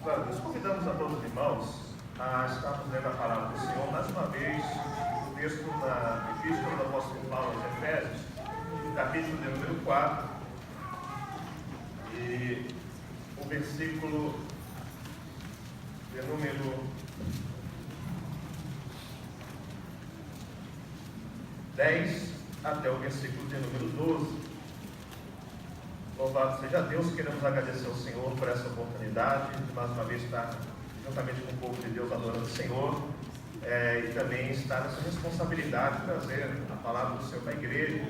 Glória a Deus. Convidamos a todos os irmãos a estarmos lendo a palavra do Senhor, mais uma vez, o texto da Epístola do Apóstolo Paulo aos Efésios, capítulo de número 4, e o versículo de número 10 até o versículo de número 12. Louvado seja Deus, queremos agradecer ao Senhor por essa oportunidade de mais uma vez estar juntamente com o povo de Deus adorando o Senhor, e também estar nessa responsabilidade de trazer a palavra do Senhor para a igreja.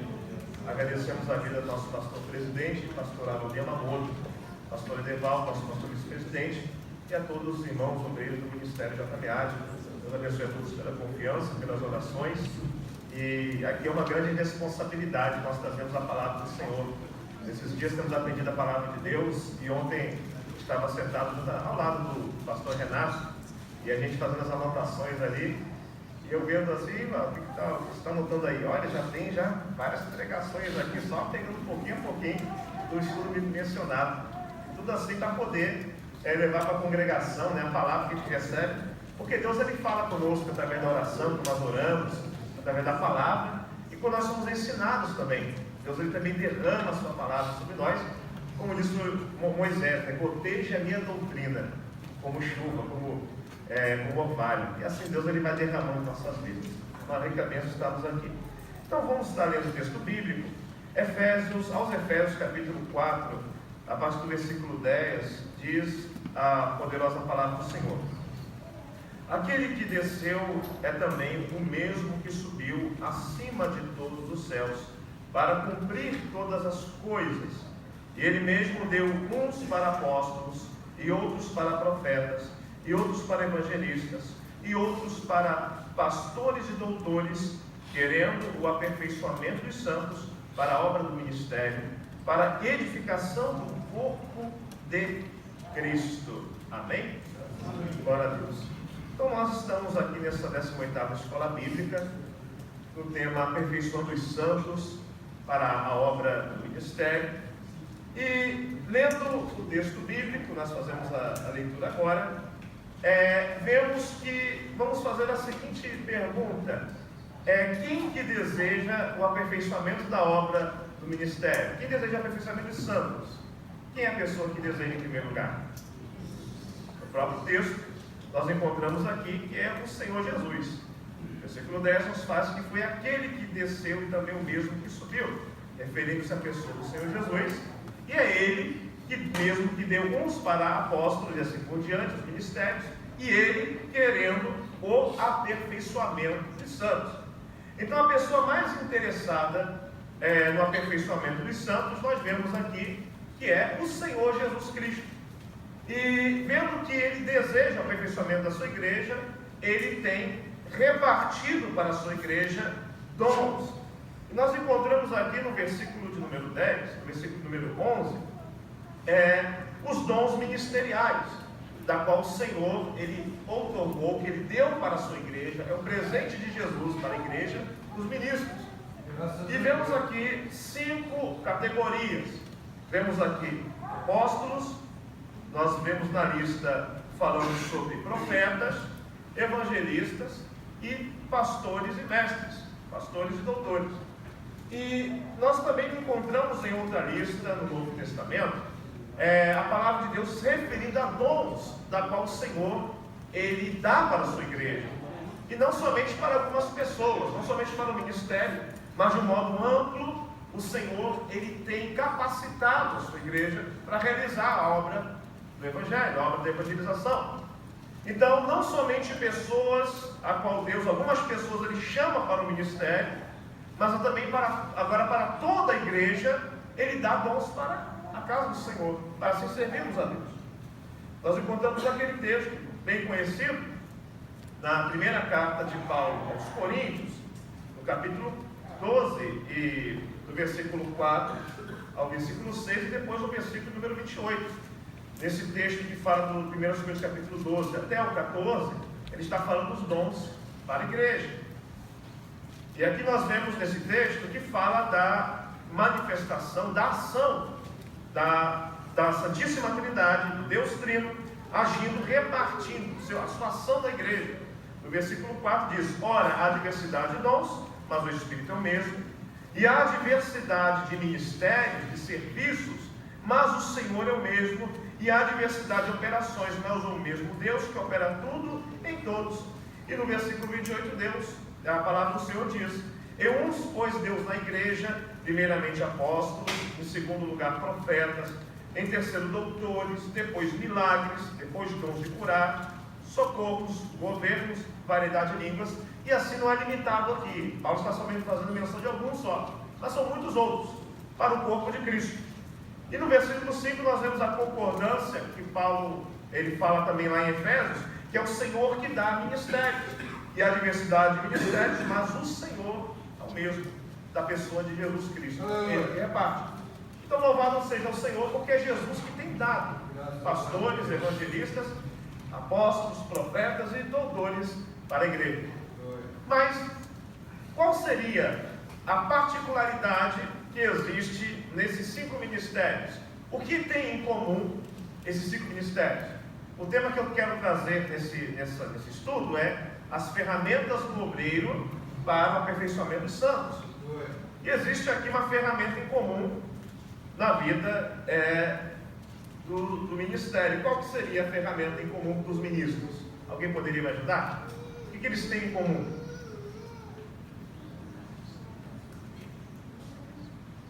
Agradecemos a vida do nosso pastor presidente, pastor Aldir Mamoto, pastor Edevaldo, nosso pastor vice-presidente, e a todos os irmãos obreiros do Ministério da Caminhagem. Deus abençoe a todos pela confiança, pelas orações, e aqui é uma grande responsabilidade, nós trazemos a palavra do Senhor. Nesses dias temos aprendido a palavra de Deus, e ontem estava sentado ao lado do pastor Renato, e a gente fazendo as anotações ali, e eu vendo assim, o que você está anotando aí? Olha, já tem várias pregações aqui, só pegando pouquinho a pouquinho do estudo mencionado. Tudo assim para poder levar para a congregação, né, a palavra que a gente recebe, porque Deus ele fala conosco através da oração, quando nós oramos, através da palavra, e quando nós somos ensinados também. Deus ele também derrama a sua palavra sobre nós, como disse Moisés, né? Goteja a minha doutrina, como chuva, como orvalho. E assim Deus ele vai derramando em nossas vidas. Uma rica bênção estamos aqui. Então vamos estar lendo o texto bíblico, aos Efésios capítulo 4, a partir do versículo 10, diz a poderosa palavra do Senhor. Aquele que desceu é também o mesmo que subiu acima de todos os céus, para cumprir todas as coisas. E ele mesmo deu uns para apóstolos, e outros para profetas, e outros para evangelistas, e outros para pastores e doutores, querendo o aperfeiçoamento dos santos para a obra do ministério, para a edificação do corpo de Cristo. Amém? Glória a Deus. Então nós estamos aqui nessa 18ª Escola Bíblica, no tema Aperfeiçoando os Santos para a obra do ministério, e lendo o texto bíblico, nós fazemos a leitura agora, vemos que vamos fazer a seguinte pergunta: quem que deseja o aperfeiçoamento da obra do ministério? Quem deseja o aperfeiçoamento dos santos? Quem é a pessoa que deseja em primeiro lugar? No próprio texto nós encontramos aqui que é o Senhor Jesus. O versículo 10 nos faz que foi aquele que desceu e também o mesmo que subiu, referindo-se à pessoa do Senhor Jesus, e é ele que mesmo que deu uns para apóstolos e assim por diante, os ministérios, e ele querendo o aperfeiçoamento dos santos. Então a pessoa mais interessada no aperfeiçoamento dos santos, nós vemos aqui que é o Senhor Jesus Cristo. E vendo que ele deseja o aperfeiçoamento da sua igreja, ele tem repartido para a sua igreja dons. E nós encontramos aqui no versículo de número 10, no versículo número 11, os dons ministeriais, da qual o Senhor, ele outorgou, que ele deu para a sua igreja, é o presente de Jesus para a igreja, os ministros. E vemos aqui 5 categorias. Vemos aqui apóstolos, nós vemos na lista falando sobre profetas, evangelistas e pastores e mestres, pastores e doutores. E nós também encontramos em outra lista no Novo Testamento a palavra de Deus se referindo a dons da qual o Senhor ele dá para a sua igreja, e não somente para algumas pessoas, não somente para o ministério, mas de um modo amplo. O Senhor ele tem capacitado a sua igreja para realizar a obra do Evangelho, a obra da evangelização. Então, não somente pessoas a qual Deus, algumas pessoas ele chama para o ministério, mas também agora para toda a igreja, ele dá dons para a casa do Senhor, para assim servirmos a Deus. Nós encontramos aquele texto bem conhecido, na primeira carta de Paulo aos Coríntios, no capítulo 12, e do versículo 4 ao versículo 6, e depois o versículo número 28. Nesse texto que fala do 1 Coríntios capítulo 12 até o 14, ele está falando dos dons para a igreja. E aqui nós vemos nesse texto que fala da manifestação, da ação da Santíssima Trindade, do Deus Trino, agindo, repartindo a sua ação da igreja. No versículo 4 diz: ora, há diversidade de dons, mas o Espírito é o mesmo, e há diversidade de ministérios, de serviços, mas o Senhor é o mesmo, e há diversidade de operações, mas o mesmo Deus que opera tudo em todos. E no versículo 28, a palavra do Senhor diz: e uns pôs Deus na igreja, primeiramente apóstolos, em segundo lugar profetas, em terceiro doutores, depois milagres, depois dons de curar, socorros, governos, variedade de línguas, e assim não é limitado aqui. Paulo está somente fazendo menção de alguns só, mas são muitos outros, para o corpo de Cristo. E no versículo 5 nós vemos a concordância que Paulo, ele fala também lá em Efésios, que é o Senhor que dá ministérios, e a diversidade de ministérios, mas o Senhor é o mesmo, da pessoa de Jesus Cristo, ele que reparte. Então louvado seja o Senhor, porque é Jesus que tem dado pastores, evangelistas, apóstolos, profetas e doutores para a igreja. Mas qual seria a particularidade que existe nesses 5 ministérios? O que tem em comum esses 5 ministérios? O tema que eu quero trazer nesse estudo é as ferramentas do obreiro para o aperfeiçoamento dos santos. E existe aqui uma ferramenta em comum na vida do ministério. Qual que seria a ferramenta em comum dos ministros? Alguém poderia me ajudar? O que eles têm em comum?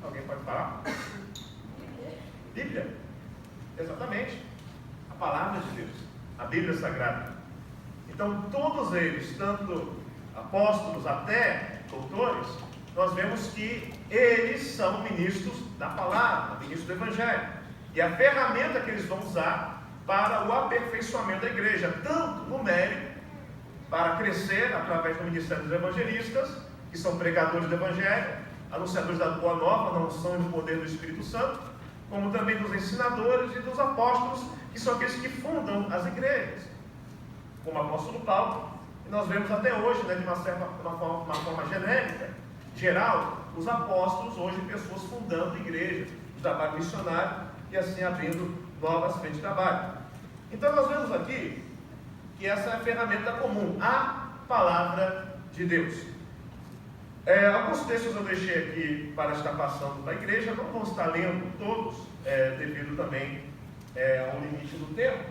Alguém pode falar? Bíblia. Exatamente. A palavra de Deus. A Bíblia Sagrada. Então, todos eles, tanto apóstolos até doutores, nós vemos que eles são ministros da palavra, ministros do Evangelho. E a ferramenta que eles vão usar para o aperfeiçoamento da igreja, tanto numérico, para crescer através do ministério dos evangelistas, que são pregadores do Evangelho, anunciadores da Boa Nova, na unção e no poder do Espírito Santo, como também dos ensinadores e dos apóstolos, que são aqueles que fundam as igrejas, como o apóstolo Paulo. E nós vemos até hoje, de uma forma genérica, geral, os apóstolos hoje, pessoas fundando igreja, o trabalho missionário, e assim abrindo novas frentes de trabalho. Então nós vemos aqui que essa é a ferramenta comum, a palavra de Deus. Alguns textos eu deixei aqui para estar passando para a igreja, não vou estar lendo todos, devido também ao limite do tempo,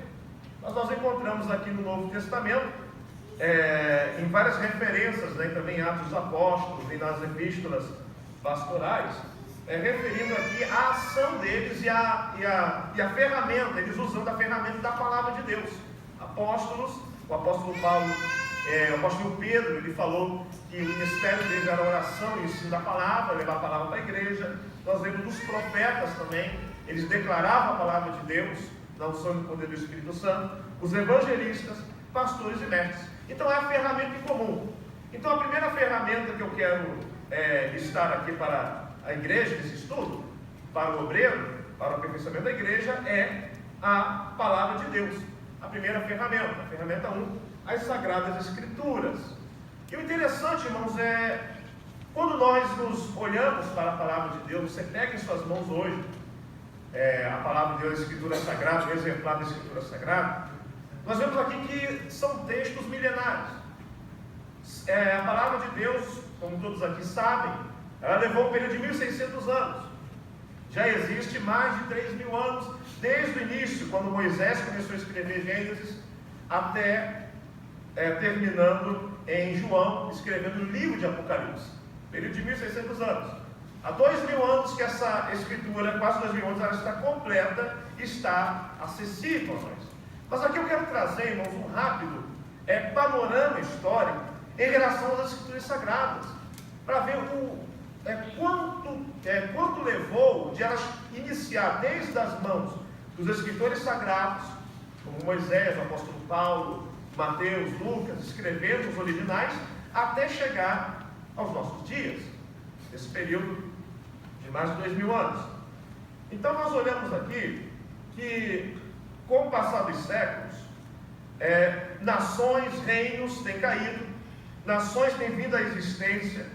mas nós encontramos aqui no Novo Testamento, em várias referências, também em Atos dos Apóstolos e nas epístolas pastorais, referindo aqui a ação deles e a ferramenta, eles usando a ferramenta da palavra de Deus. Apóstolos, o apóstolo Paulo, o apóstolo Pedro, ele falou que o ministério deles era oração e ensino da palavra, levar a palavra para a igreja. Nós vemos dos profetas também, eles declaravam a palavra de Deus, na unção e no poder do Espírito Santo. Os evangelistas, pastores e mestres. Então é a ferramenta em comum. Então a primeira ferramenta que eu quero listar aqui para a igreja, nesse estudo, para o obreiro, para o aperfeiçoamento da igreja, é a palavra de Deus. A primeira ferramenta, a ferramenta 1, as Sagradas Escrituras. E o interessante, irmãos, quando nós nos olhamos para a palavra de Deus, você pega em suas mãos hoje a palavra de Deus, a Escritura Sagrada, o exemplar da Escritura Sagrada, nós vemos aqui que são textos milenares. A palavra de Deus, como todos aqui sabem, ela levou um período de 1.600 anos. Já existe mais de 3.000 anos, desde o início, quando Moisés começou a escrever Gênesis, até terminando em João, escrevendo o livro de Apocalipse. Período de 1.600 anos. Há 2.000 anos que essa escritura, quase 2.000 anos, ela está completa, está acessível a nós. Mas aqui eu quero trazer, irmãos, um rápido panorama histórico em relação às Escrituras Sagradas, para ver quanto levou de elas iniciar desde as mãos dos escritores sagrados, como Moisés, o apóstolo Paulo, Mateus, Lucas, escrevendo os originais, até chegar aos nossos dias, nesse período de mais de 2.000 anos. Então nós olhamos aqui que, com o passar dos séculos, nações, reinos têm caído, nações têm vindo à existência,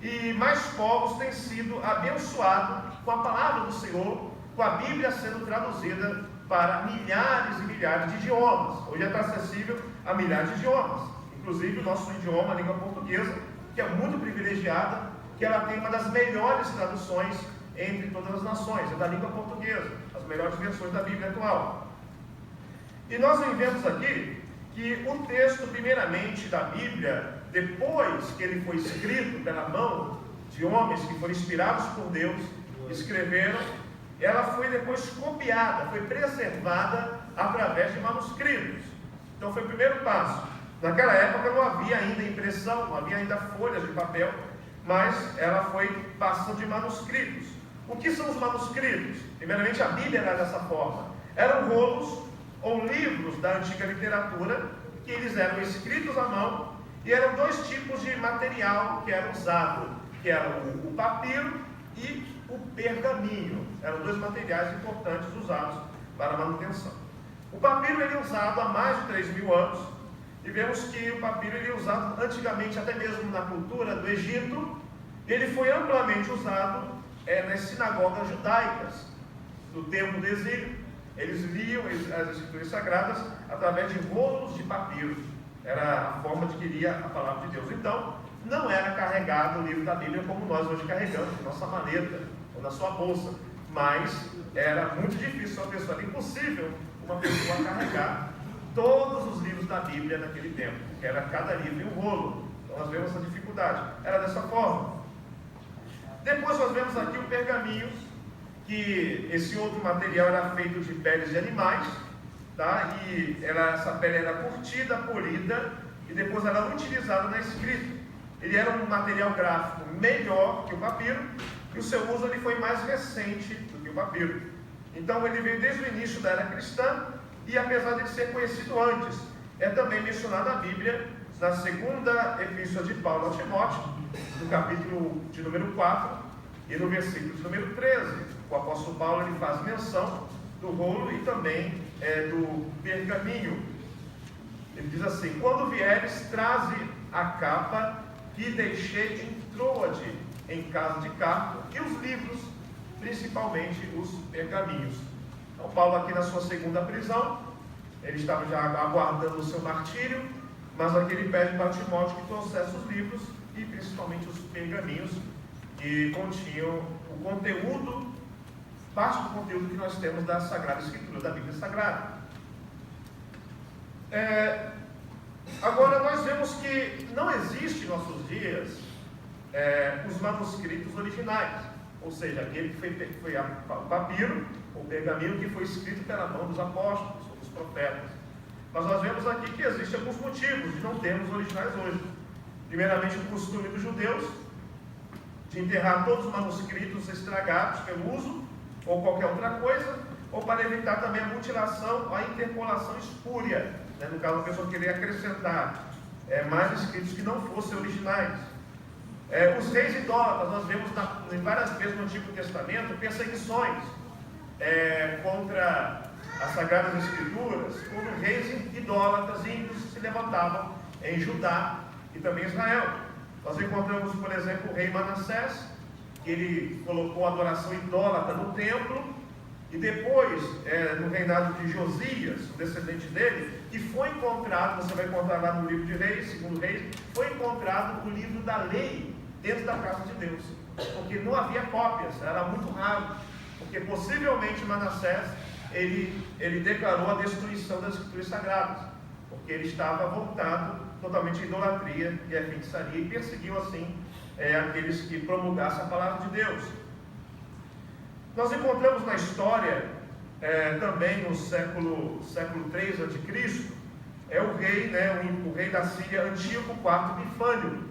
e mais povos têm sido abençoados com a palavra do Senhor, com a Bíblia sendo traduzida para milhares e milhares de idiomas. Hoje está acessível a milhares de idiomas. Inclusive o nosso idioma, a língua portuguesa, que é muito privilegiada, que ela tem uma das melhores traduções entre todas as nações, é da língua portuguesa, as melhores versões da Bíblia atual. E nós vemos aqui que o texto, primeiramente, da Bíblia, depois que ele foi escrito pela mão de homens que foram inspirados por Deus, escreveram, ela foi depois copiada, foi preservada através de manuscritos. Então foi o primeiro passo. Naquela época não havia ainda impressão, não havia ainda folhas de papel, mas ela foi passando de manuscritos. O que são os manuscritos? Primeiramente, a Bíblia era dessa forma. Eram rolos ou livros da antiga literatura, que eles eram escritos à mão, e eram dois tipos de material que era usado, que era o papiro e o pergaminho. Eram dois materiais importantes usados para a manutenção. O papiro ele é usado há mais de 3.000 anos, e vemos que o papiro ele é usado antigamente, até mesmo na cultura do Egito. Ele foi amplamente usado nas sinagogas judaicas do tempo do exílio. Eles liam as escrituras sagradas através de rolos de papiro. Era a forma de que lia a palavra de Deus. Então, não era carregado o livro da Bíblia como nós hoje carregamos, na nossa maleta ou na sua bolsa. Mas era muito difícil uma pessoa, era impossível uma pessoa carregar todos os livros da Bíblia naquele tempo, que era cada livro em um rolo. Então nós vemos essa dificuldade. Era dessa forma. Depois nós vemos aqui o pergaminho, que esse outro material era feito de peles de animais, tá? E essa pele era curtida, polida, e depois ela era utilizada na escrita. Ele era um material gráfico melhor que o papiro, e o seu uso ele foi mais recente do que o papiro. Então ele veio desde o início da era cristã, e apesar de ser conhecido antes, é também mencionado na Bíblia, na segunda epístola de Paulo ao Timóteo, no capítulo de número 4, e no versículo de número 13. O apóstolo Paulo ele faz menção do rolo e também do pergaminho. Ele diz assim: quando vieres, traze a capa que deixei em Troade, em casa de Carpo, e os livros, principalmente os pergaminhos. Então Paulo aqui na sua segunda prisão, ele estava já aguardando o seu martírio, mas aqui ele pede para Timóteo que trouxesse os livros e principalmente os pergaminhos que continham o conteúdo, parte do conteúdo que nós temos da Sagrada Escritura, da Bíblia Sagrada. Agora nós vemos que não existe em nossos dias os manuscritos originais, ou seja, aquele que foi o papiro, o pergaminho que foi escrito pela mão dos apóstolos ou dos profetas. Mas nós vemos aqui que existem alguns motivos de não termos originais hoje. Primeiramente, o costume dos judeus de enterrar todos os manuscritos estragados pelo uso ou qualquer outra coisa, ou para evitar também a mutilação, a interpolação espúria, né? No caso, a pessoa querer acrescentar mais escritos que não fossem originais. Os reis idólatras, nós vemos em várias vezes no Antigo Testamento perseguições contra as Sagradas Escrituras, quando reis idólatras índios se levantavam em Judá e também Israel. Nós encontramos, por exemplo, o rei Manassés, que ele colocou a adoração idólatra no templo, e depois, no reinado de Josias, o descendente dele, que foi encontrado, você vai encontrar lá no livro de Reis, segundo Reis, foi encontrado o livro da lei dentro da casa de Deus, porque não havia cópias, era muito raro, porque possivelmente Manassés, ele declarou a destruição das Escrituras Sagradas, porque ele estava voltado totalmente à idolatria e à feitiçaria, e perseguiu assim aqueles que promulgassem a palavra de Deus. Nós encontramos na história, também no século 3 a.C., o rei da Síria, Antíoco IV Epifânio,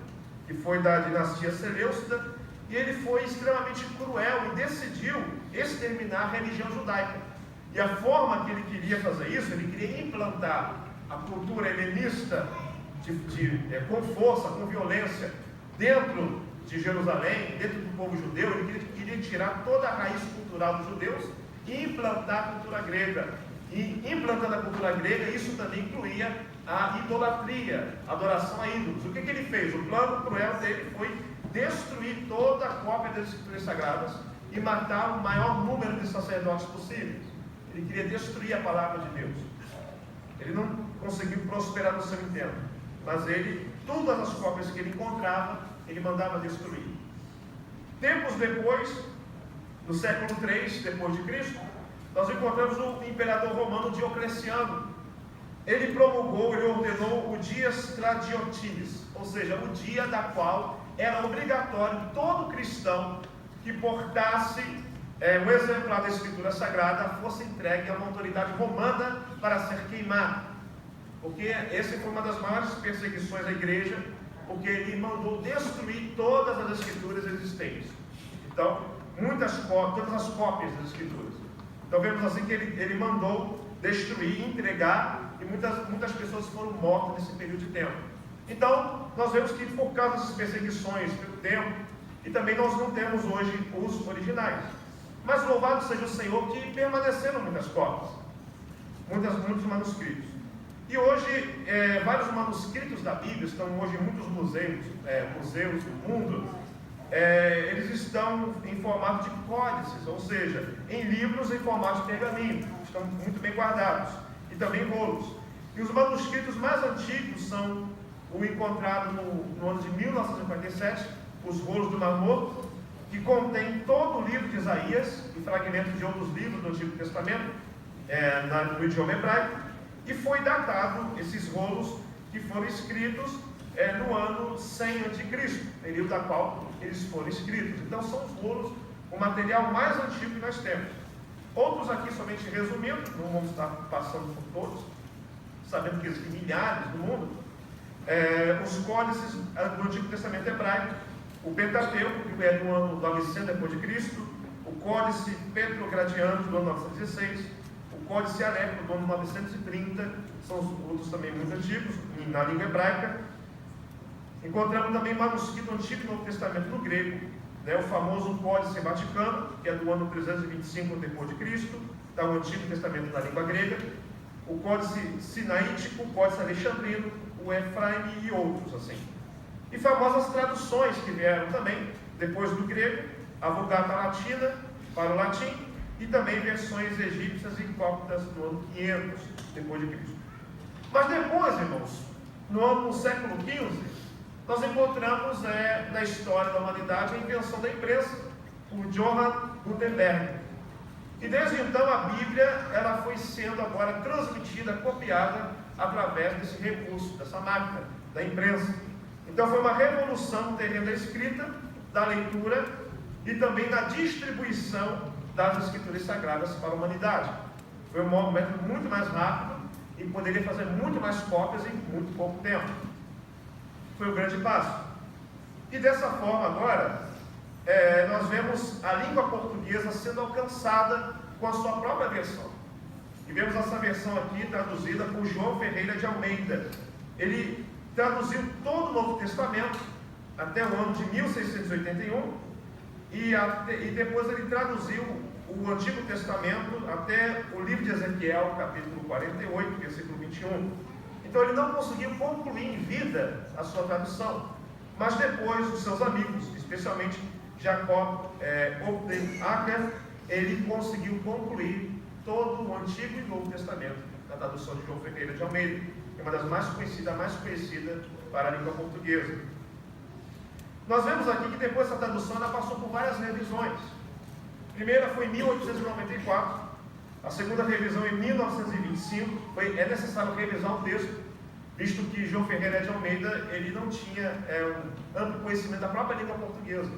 que foi da dinastia Seleucida, e ele foi extremamente cruel e decidiu exterminar a religião judaica. E a forma que ele queria fazer isso, ele queria implantar a cultura helenista com força, com violência, dentro de Jerusalém, dentro do povo judeu. Ele queria tirar toda a raiz cultural dos judeus e implantar a cultura grega. E implantando a cultura grega, isso também incluía a idolatria, a adoração a ídolos. O que ele fez? O plano cruel dele foi destruir toda a cópia das Escrituras Sagradas e matar o maior número de sacerdotes possíveis. Ele queria destruir a palavra de Deus. Ele não conseguiu prosperar no seu intento, mas ele, todas as cópias que ele encontrava, ele mandava destruir. Tempos depois, no século III depois de Cristo, nós encontramos o imperador romano Diocleciano. Ele promulgou, ele ordenou o Dies Traditionis, ou seja, o dia da qual era obrigatório todo cristão que portasse um exemplar da Escritura Sagrada fosse entregue a uma autoridade romana para ser queimado. Porque essa foi uma das maiores perseguições à igreja, porque ele mandou destruir todas as Escrituras existentes. Então, todas as cópias das Escrituras. Então vemos assim que ele mandou destruir, entregar, e muitas pessoas foram mortas nesse período de tempo. Então, nós vemos que por causa dessas perseguições pelo tempo, e também nós não temos hoje os originais. Mas louvado seja o Senhor que permaneceram muitas cópias, muitos manuscritos. E hoje, vários manuscritos da Bíblia estão hoje em muitos museus do mundo. Eles estão em formato de códices, ou seja, em livros em formato de pergaminho, estão muito bem guardados, e também rolos. E os manuscritos mais antigos são o encontrado no ano de 1947, os rolos do Mar Morto, que contém todo o livro de Isaías e fragmentos de outros livros do Antigo Testamento, no idioma hebraico, e foi datado esses rolos que foram escritos no ano 100 a.C., período da qual eles foram escritos. Então são os rolos, o material mais antigo que nós temos. Outros aqui, somente resumindo, não vamos estar passando por todos, sabendo que existem milhares no mundo. Os códices do Antigo Testamento hebraico, o Pentateuco, que é do ano 900 depois de Cristo, o Códice Petrogradiano do ano 916, o Códice Aleppo do ano 930, são os outros também muito antigos, na língua hebraica. Encontramos também manuscrito Antigo e Novo Testamento no grego, o famoso Códice Vaticano, que é do ano 325 depois de Cristo, está o Antigo Testamento na língua grega, o Códice Sinaítico, o Códice Alexandrino, o Efraim e outros assim. E famosas traduções que vieram também, depois do grego, a Vulgata Latina para o latim, e também versões egípcias e cóptas do ano 500 depois de Cristo. Mas depois, irmãos, no século XV, nós encontramos na história da humanidade a invenção da imprensa, por Johann Gutenberg. E desde então a Bíblia ela foi sendo agora transmitida, copiada através desse recurso, dessa máquina, da imprensa. Então foi uma revolução no terreno da escrita, da leitura e também da distribuição das Escrituras Sagradas para a humanidade. Foi um método muito mais rápido e poderia fazer muito mais cópias em muito pouco tempo. Foi o grande passo. E dessa forma agora, nós vemos a língua portuguesa sendo alcançada com a sua própria versão. E vemos essa versão aqui traduzida por João Ferreira de Almeida. Ele traduziu todo o Novo Testamento até o ano de 1681 e depois ele traduziu o Antigo Testamento até o livro de Ezequiel, capítulo 48, versículo 21. Então ele não conseguiu concluir em vida a sua tradução, mas depois os seus amigos, especialmente Jacob Odenacker, ele conseguiu concluir todo o Antigo e Novo Testamento na tradução de João Ferreira de Almeida, que é uma das mais conhecida para a língua portuguesa. Nós vemos aqui que depois essa tradução ela passou por várias revisões. A primeira foi em 1894, a segunda revisão em 1925. É necessário revisar o texto, visto que João Ferreira de Almeida ele não tinha um amplo conhecimento da própria língua portuguesa.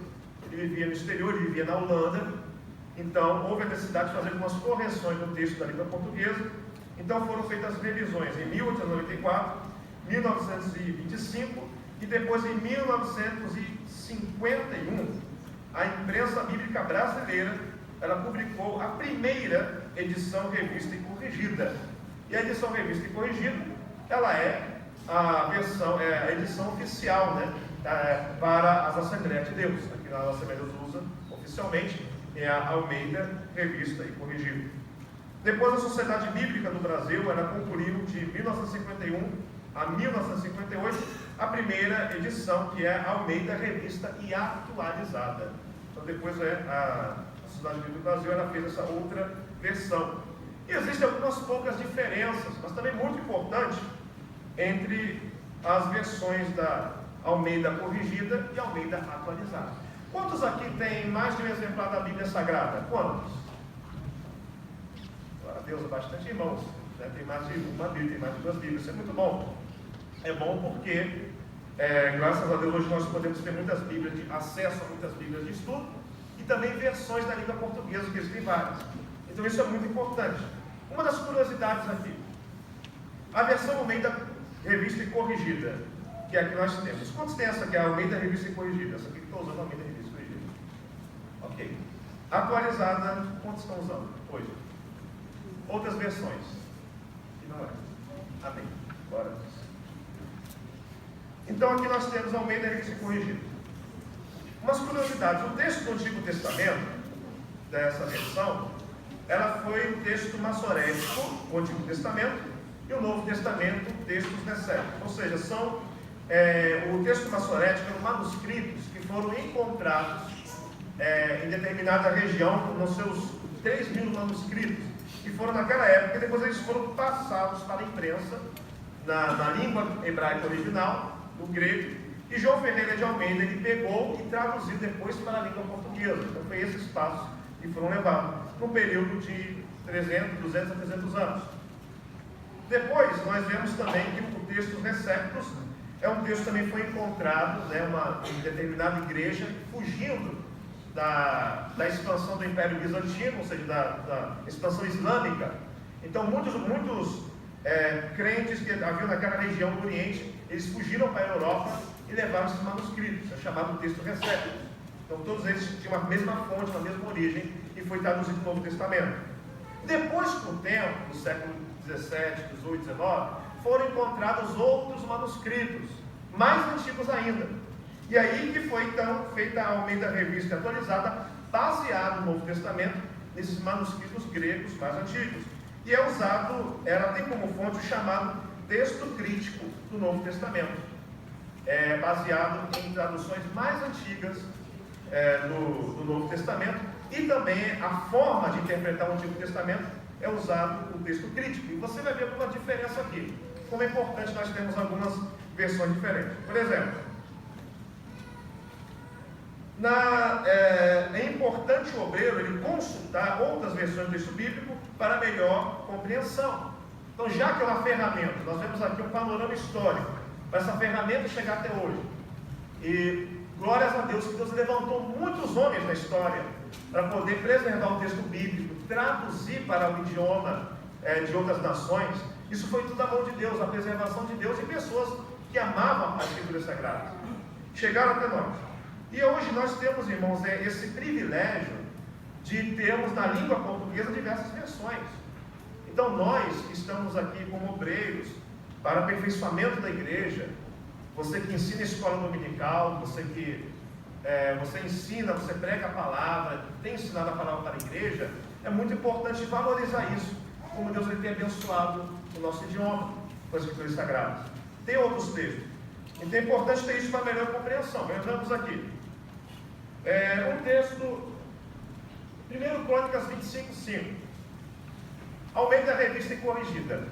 Ele vivia no exterior, ele vivia na Holanda, então houve a necessidade de fazer algumas correções no texto da língua portuguesa. Então foram feitas revisões em 1894, 1925 e depois em 1951, a imprensa bíblica brasileira ela publicou a primeira edição revista e corrigida. E a edição revista e corrigida, ela é a versão, a edição oficial, para as Assembleias de Deus. Aqui na Assembleia de Deus usa oficialmente a Almeida Revista e Corrigida. Depois a Sociedade Bíblica do Brasil, ela concluiu de 1951 a 1958 a primeira edição, que é a Almeida Revista e Atualizada. Então depois a Sociedade Bíblica do Brasil ela fez essa outra versão. E existem algumas poucas diferenças, mas também muito importante, entre as versões da Almeida Corrigida e Almeida Atualizada. Quantos aqui têm mais de um exemplar da Bíblia Sagrada? Quantos? Glória a Deus, bastante irmãos. Né? Tem mais de uma Bíblia, tem mais de 2 Bíblias. Isso é muito bom. É bom porque, graças a Deus, hoje nós podemos ter muitas Bíblias, acesso a muitas Bíblias de estudo, e também versões da língua portuguesa, que existem várias. Então isso é muito importante. Uma das curiosidades aqui, a versão Almeida Revista e Corrigida, que é a que nós temos. Quantos tem essa aqui, a Almeida Revista e Corrigida? Essa aqui que estou usando a Almeida Revista e Corrigida. Ok. Atualizada, quantos estão usando hoje? Outras versões? Que não é. Amém. Glória a Deus. Então aqui nós temos a Almeida Revista e Corrigida. Umas curiosidades. O texto do Antigo Testamento, dessa versão, ela foi um texto massorético, o Antigo Testamento, e o Novo Testamento, textos recépticos. Ou seja, são o texto massorético eram manuscritos que foram encontrados em determinada região, nos seus 3.000 manuscritos, que foram naquela época, e depois eles foram passados para a imprensa, na língua hebraica original, no grego, e João Ferreira de Almeida, ele pegou e traduziu depois para a língua portuguesa. Então foi esses passos que foram levados, num período de 200 a 300 anos. Depois, nós vemos também que o texto recépticos é um texto que também foi encontrado, em determinada igreja, fugindo da expansão do Império Bizantino, ou seja, da expansão islâmica. Então, muitos crentes que haviam naquela região do Oriente, eles fugiram para a Europa e levaram esses manuscritos, é chamado texto recéptico. Então, todos eles tinham a mesma fonte, a mesma origem, e foi traduzido no Novo Testamento. Depois, com o tempo, no século 17, 18, 19, foram encontrados outros manuscritos, mais antigos ainda. E aí que foi então feita a Almeida Revista Atualizada, baseado no Novo Testamento, nesses manuscritos gregos mais antigos. E é usado, ela tem como fonte o chamado texto crítico do Novo Testamento, baseado em traduções mais antigas do Novo Testamento, e também a forma de interpretar o Antigo Testamento é usado o texto crítico. E você vai ver alguma diferença aqui. Como é importante nós termos algumas versões diferentes. Por exemplo, é importante o obreiro ele consultar outras versões do texto bíblico para melhor compreensão. Então, já que é uma ferramenta, nós vemos aqui um panorama histórico para essa ferramenta chegar até hoje. E glórias a Deus que Deus levantou muitos homens na história para poder preservar o texto bíblico, traduzir para o idioma de outras nações. Isso foi tudo a mão de Deus, a preservação de Deus e pessoas que amavam as Escrituras Sagradas. Chegaram até nós. E hoje nós temos, irmãos, esse privilégio de termos na língua portuguesa diversas versões. Então nós que estamos aqui como obreiros para aperfeiçoamento da igreja, você que ensina a escola dominical, você que você ensina, você prega a palavra, tem ensinado a palavra para a igreja, é muito importante valorizar isso, como Deus ele tem abençoado o nosso idioma com as Escrituras Sagradas. Tem outros textos. Então é importante ter isso para melhor compreensão. Vejamos aqui. Um texto, 1 Crônicas 25:5. Almeida Revista e Corrigida.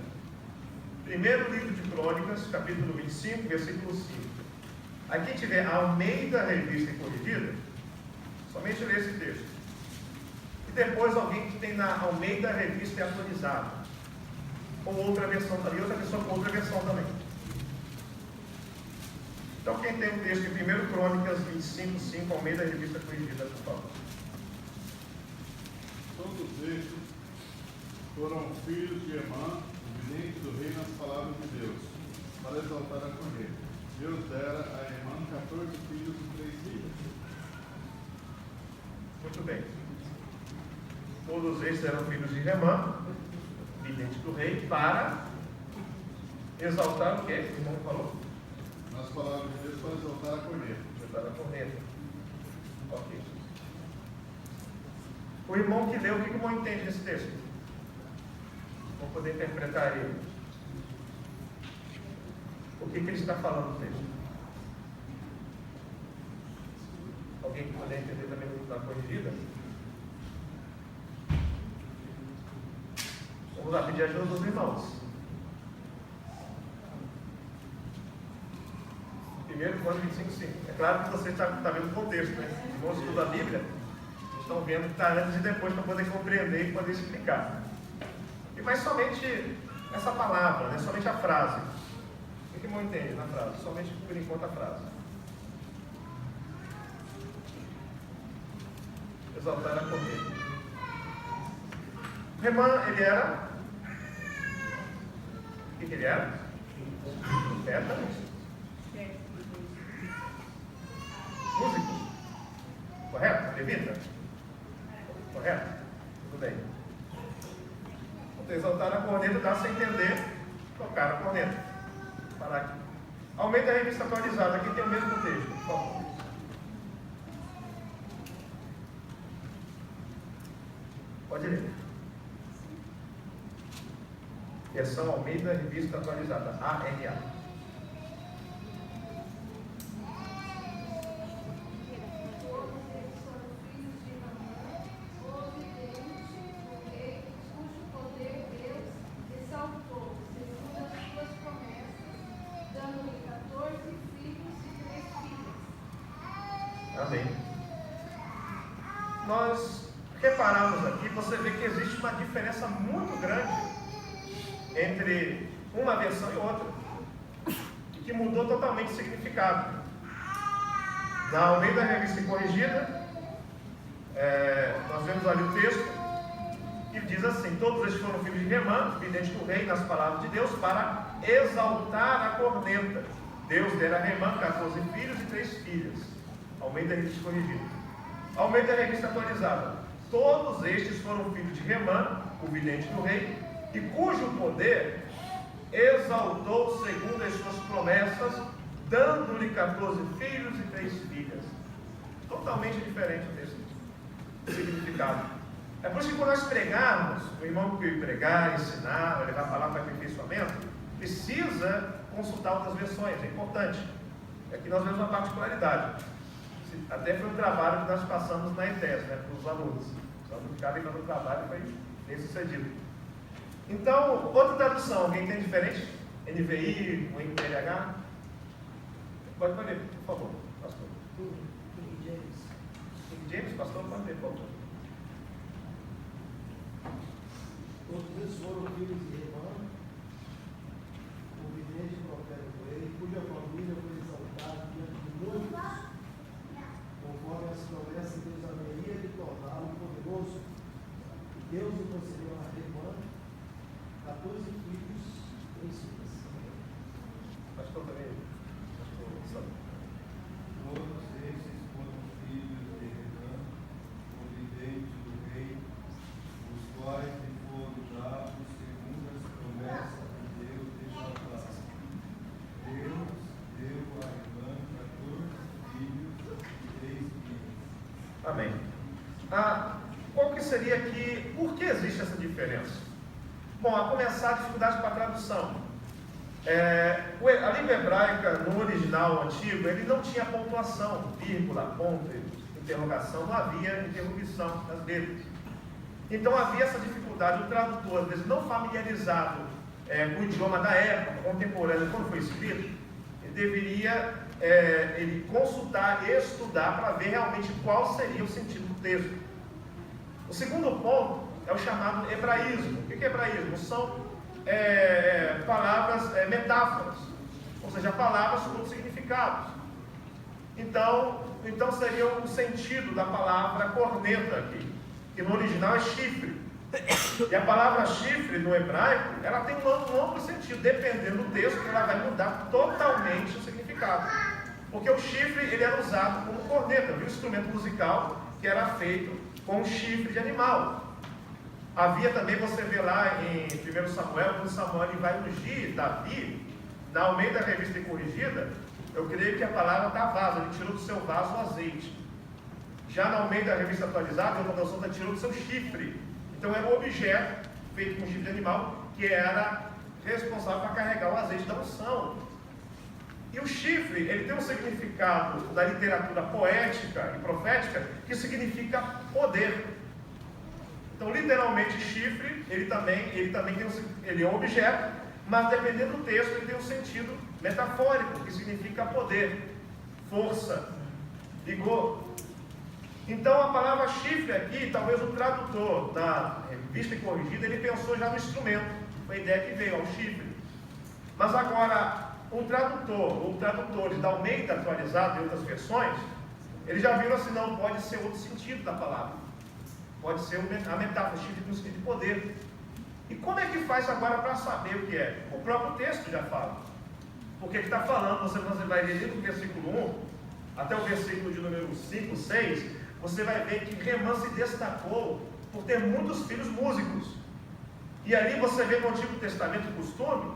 Primeiro livro de Crônicas, capítulo 25, versículo 5. Aqui quem tiver Almeida Revista e Corrigida, somente lê esse texto. E depois alguém que tem na Almeida Revista e Atualizada, ou outra versão também, outra pessoa com outra versão também. Então quem tem o texto em 1 Crônicas 25:5, Almeida Revista Corrigida, por favor. Todos estes foram filhos de Emã, vidente do rei nas palavras de Deus, para exaltar a correr. Deus dera a Emã 14 filhos e 3 filhas. Muito bem. Todos estes eram filhos de Emã, vidente do rei, para exaltar o que? O irmão falou? Nas palavras de Deus, para exaltar a correr. Exaltar a correr. Ok. O irmão que leu, o que o irmão entende desse texto? Vamos poder interpretar ele. O que ele está falando no texto? Alguém que puder entender também na corrigida? Vamos lá pedir ajuda dos irmãos. 1 Coríntios 25:5. É claro que você está vendo o contexto, né? Os irmãos estudam a Bíblia, estão vendo que está antes e depois para poder compreender e poder explicar. E mais somente essa palavra, né? Somente a frase. O que o irmão entende na frase? Somente por enquanto a frase. Exaltar a correr. Remã, ele era. O que ele era? Poeta. Músico. Correto? Levita? Correto? Tudo bem. Então, exaltar a corneta dá sem entender, tocar a corneta. Parar aqui. Aumenta a revista atualizada. Aqui tem o mesmo texto. Por favor. Pode ler. Versão Almeida, revista atualizada. ANA. Amém. Nós reparamos aqui, você vê que existe uma diferença muito grande entre uma versão e outra, e que mudou totalmente o significado. Na Almeida Revista Corrigida, nós vemos ali o texto que diz assim: todos eles foram filhos de Remã, vidente do rei, nas palavras de Deus, para exaltar a corneta. Deus dera a Remã 14 filhos e 3 filhas. Almeida Revista Corrigida. Almeida Revista Atualizada. Todos estes foram filhos de Remã, o vidente do rei, e cujo poder exaltou segundo as suas promessas, dando-lhe 14 filhos e 3 filhas. Totalmente diferente desse significado. É por isso que quando nós pregarmos, o irmão que pregar, ensinar, levar a palavra para aperfeiçoamento, precisa consultar outras versões, é importante. Aqui nós vemos uma particularidade. Até foi um trabalho que nós passamos na ETES, né, para os alunos. Os alunos ficaram fazendo o trabalho e foi bem sucedido. Então, outra tradução, alguém tem diferente? NVI, o NPLH? Pode ler, por favor, pastor. King James. King James, pastor, pode ler, por favor. Todos eles foram filhos de Remã, o vidente profeta do rei, cuja família foi exaltada diante de muitos, conforme as promessas de Deus haveria de torná-lo poderoso. Deus lhe concedeu a Remã 14 filhos e 3 filhas. Pastor também. Pastor. Todos estes foram filhos de Remã, o vidente do rei, os quais lhe foram dados segundo as promessas de Deus exaltadas. Deus deu a Remã 14 filhos e 3 filhas. Amém. Qual que seria aqui, por que existe essa diferença? Bom, a começar a dificuldade para a tradução. A língua hebraica, no original antigo, ele não tinha pontuação, vírgula, ponto, interrogação, não havia interrupção nas letras. Então havia essa dificuldade, o tradutor, às vezes não familiarizado com o idioma da época, contemporâneo, quando foi escrito, ele deveria ele consultar e estudar para ver realmente qual seria o sentido do texto. O segundo ponto é o chamado hebraísmo. O que é hebraísmo? São palavras, metáforas, ou seja, palavras com significados. Então seria o sentido da palavra corneta aqui, que no original é chifre. E a palavra chifre no hebraico, ela tem um amplo sentido, dependendo do texto, ela vai mudar totalmente o significado. Porque o chifre ele era usado como corneta, um instrumento musical que era feito com um chifre de animal. Havia também, você vê lá em 1 Samuel, quando Samuel ele vai ungir Davi, na Almeida Revista Corrigida, eu creio que a palavra está vaso, ele tirou do seu vaso o azeite. Já na Almeida Revista Atualizada, a tradução está tirou do seu chifre. Então era um objeto feito com chifre de animal que era responsável para carregar o azeite da unção. E o chifre, ele tem um significado da literatura poética e profética que significa poder. Então, literalmente, chifre, ele também ele é um objeto, mas dependendo do texto, ele tem um sentido metafórico, que significa poder, força, vigor. Então, a palavra chifre aqui, talvez o tradutor da Revista e Corrigida, ele pensou já no instrumento, foi a ideia que veio, ao chifre. Mas agora, o tradutor, ou tradutores da Almeida atualizada e outras versões, eles já viram assim, não, pode ser outro sentido da palavra. Pode ser a metáfora, chifre no sentido de poder. E como é que faz agora para saber o que é? O próprio texto já fala. Porque ele está falando, você vai ler do versículo 1 até o versículo de número 5, 6, você vai ver que Remã se destacou por ter muitos filhos músicos. E ali você vê no Antigo Testamento o costume,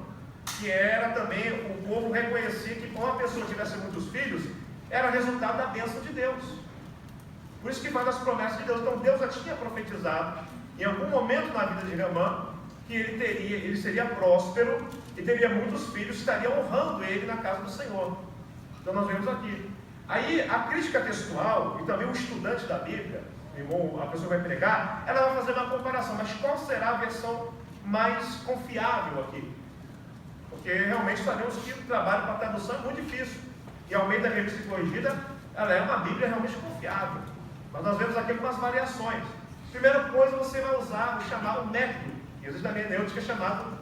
que era também, o povo reconhecia que quando uma pessoa tivesse muitos filhos, era resultado da bênção de Deus. Por isso que faz as promessas de Deus. Então Deus já tinha profetizado, em algum momento na vida de Remã, que ele seria próspero e teria muitos filhos, estaria honrando ele na casa do Senhor. Então nós vemos aqui. Aí a crítica textual, e também o estudante da Bíblia, a pessoa que vai pregar, ela vai fazer uma comparação, mas qual será a versão mais confiável aqui? Porque realmente sabemos que o trabalho para tradução é muito difícil. E ao meio da Revista Corrigida, ela é uma Bíblia realmente confiável. Mas nós vemos aqui algumas variações. Primeira coisa, você vai usar o chamado método, que existe na hermenêutica chamado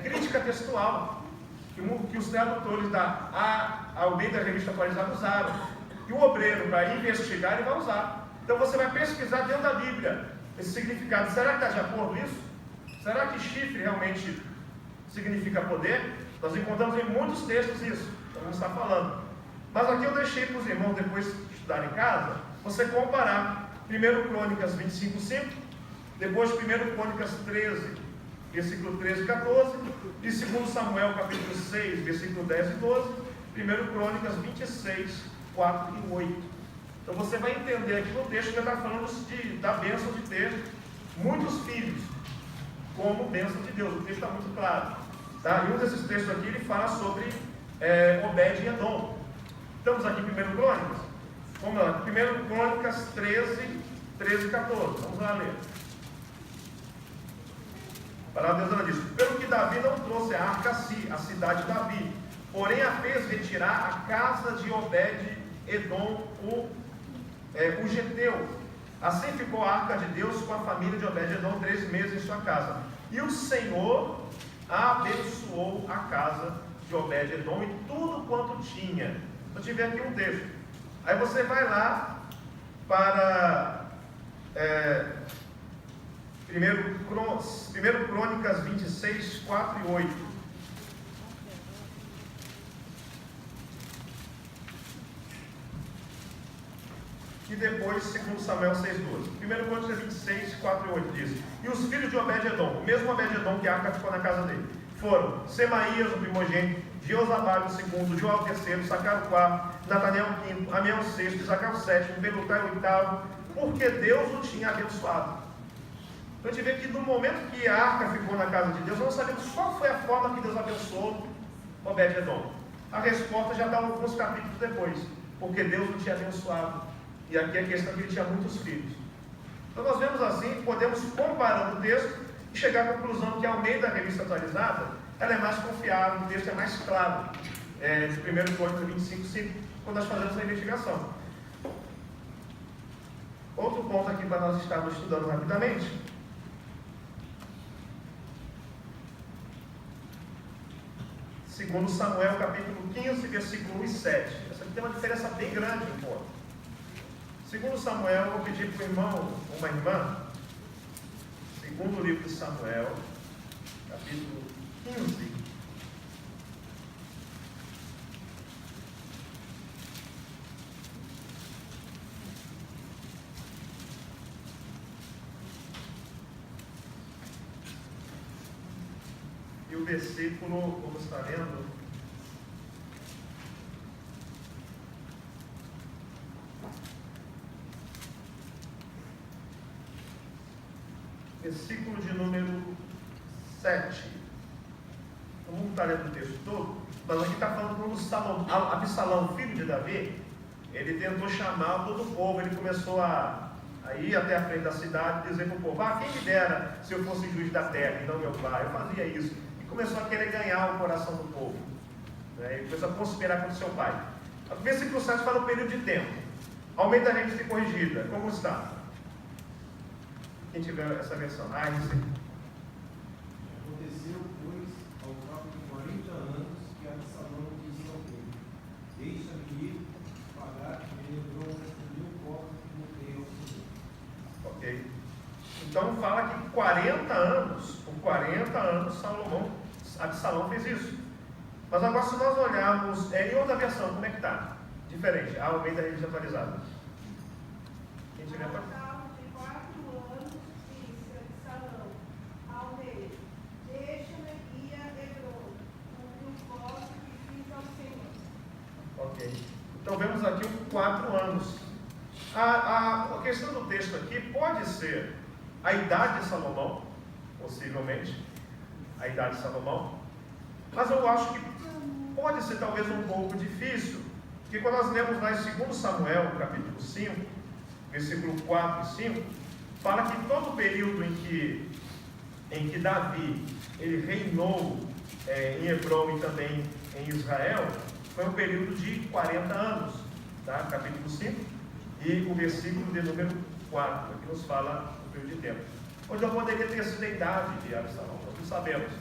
crítica textual, que os tradutores ao meio da Revista Atualizada usaram. E o obreiro, para investigar, ele vai usar. Então você vai pesquisar dentro da Bíblia esse significado. Será que está de acordo isso? Será que chifre realmente significa poder? Nós encontramos em muitos textos isso, como está falando. Mas aqui eu deixei para os irmãos depois estudar em casa, você comparar 1 Crônicas 25, 5, depois 1 Crônicas 13, versículo 13 e 14, e 2 Samuel capítulo 6, versículo 10 e 12, 1 Crônicas 26, 4 e 8. Então você vai entender aqui no texto que ele está falando da bênção de ter muitos filhos, como bênção de Deus. O texto está muito claro. Tá? E um desses textos aqui ele fala sobre Obed-Edom. Estamos aqui em 1 Crônicas? Vamos lá, 1 Crônicas 13 e 14. Vamos lá ler. A palavra de Deus ela diz: pelo que Davi não trouxe a arca a si, a cidade de Davi, porém a fez retirar a casa de Obed-Edom, o geteu. Assim ficou a arca de Deus com a família de Obed-Edom 3 meses em sua casa. E o Senhor abençoou a casa de Obed-Edom e tudo quanto tinha. Eu tive aqui um texto. Aí você vai lá para 1 Crônicas 26, 4 e 8. E depois 2 Samuel 6,12. 1 Crônicas 26, 4 e 8 diz: e os filhos de Obed-Edom, o mesmo Obed-Edom que a arca ficou na casa dele, foram Semaías, o primogênito, Jeozabade, o segundo, Joel o terceiro, Sacar o quarto, Nataniel o quinto, Amiel o sexto, Isacar o sétimo, Belutai o oitavo, porque Deus o tinha abençoado. Então a gente vê que no momento que a arca ficou na casa de Deus, nós não sabemos qual foi a forma que Deus abençoou Obed-Edom. A resposta já está alguns capítulos depois, porque Deus o tinha abençoado. E aqui a questão é que ele tinha muitos filhos. Então nós vemos assim, podemos comparar o texto e chegar à conclusão que ao meio da Revista Atualizada, ela é mais confiável, o texto é mais claro. De 1 Crônicas 25, 5, quando nós fazemos a investigação. Outro ponto aqui para nós estarmos estudando rapidamente. Segundo Samuel, capítulo 15, versículo 1 e 7. Essa aqui tem uma diferença bem grande no ponto. Segundo Samuel, eu vou pedir para o irmão, uma irmã, segundo o livro de Samuel, capítulo 15. E o versículo, vamos estar lendo, versículo de número 7. Não vamos estar lendo o texto todo, mas aqui está falando quando Absalão, filho de Davi, ele tentou chamar todo o povo, ele começou a Aí até a frente da cidade, dizer para o povo: quem me dera se eu fosse juiz da terra e não meu pai. Eu fazia isso. E começou a querer ganhar o coração do povo. Né? E começou a conspirar contra o seu pai. O versículo 7 fala o período de tempo. Aumenta a revista corrigida. Como está? Quem tiver essa versão? Aconteceu, pois, ao cabo de 40 anos, que Absalão disse ao rei: deixa-me ir pagar, que me lembrou 1.000 corpos que lutei ao Senhor. Ok? Então fala que 40 anos, por 40 anos, Absalão fez isso. Mas agora, se nós olharmos em outra versão, como é que está? Diferente. A Almeida Revista Atualizada. Quem tiver para... Ok. Então vemos aqui 4 anos. A questão do texto aqui pode ser a idade de Salomão, possivelmente, a idade de Salomão, mas eu acho que pode ser talvez um pouco difícil, porque quando nós lemos lá em 2 Samuel, capítulo 5, versículo 4 e 5, fala que todo o período em que Davi ele reinou em Hebrom e também em Israel, foi um período de 40 anos, tá? Capítulo 5, e o versículo de número 4, que nos fala o período de tempo. Onde eu poderia ter sido a idade de Absalão, nós não sabemos.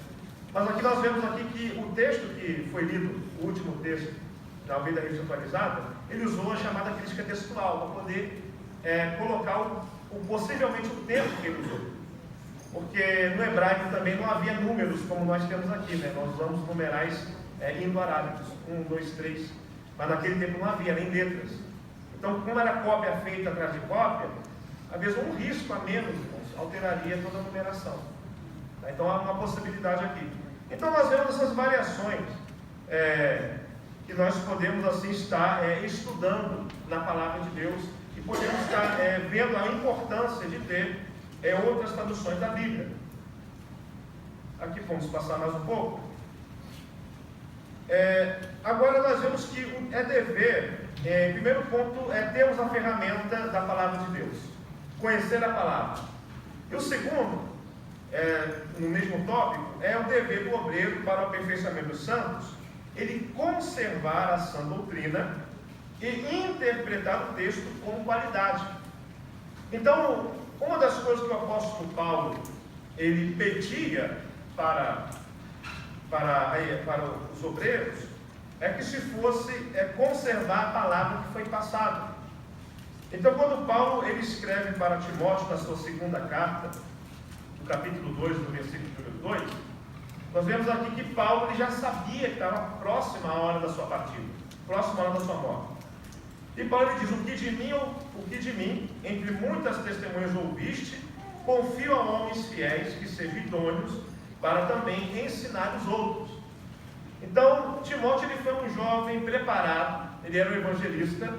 Mas aqui nós vemos aqui que o texto que foi lido, o último texto da Almeida Revista Atualizada, ele usou a chamada crítica textual, para poder colocar possivelmente o tempo que ele usou. Porque no hebraico também não havia números como nós temos aqui, né? Nós usamos numerais indo-arábicos, 1, 2, 3, mas naquele tempo não havia nem letras. Então, como era cópia feita atrás de cópia, às vezes um risco a menos, irmãos, alteraria toda a numeração. Tá? Então há uma possibilidade aqui. Então nós vemos essas variações que nós podemos assim estar estudando na palavra de Deus e podemos estar vendo a importância de ter outras traduções da Bíblia. Aqui vamos passar mais um pouco. Agora nós vemos que é dever, primeiro ponto termos a ferramenta da palavra de Deus, conhecer a palavra. E o segundo, no mesmo tópico, é o dever do obreiro para o aperfeiçoamento dos santos, ele conservar a sã doutrina e interpretar o texto com qualidade. Então, uma das coisas que o apóstolo Paulo ele pedia para os obreiros é que se fosse conservar a palavra que foi passada. Então, quando Paulo ele escreve para Timóteo na sua segunda carta, no capítulo 2, no versículo 2, nós vemos aqui que Paulo ele já sabia que estava próxima a hora da sua partida, próxima a hora da sua morte. E Paulo ele diz: o que de mim, entre muitas testemunhas ouviste, confio a homens fiéis que sejam idôneos para também ensinar os outros. Então, Timóteo ele foi um jovem preparado, ele era um evangelista,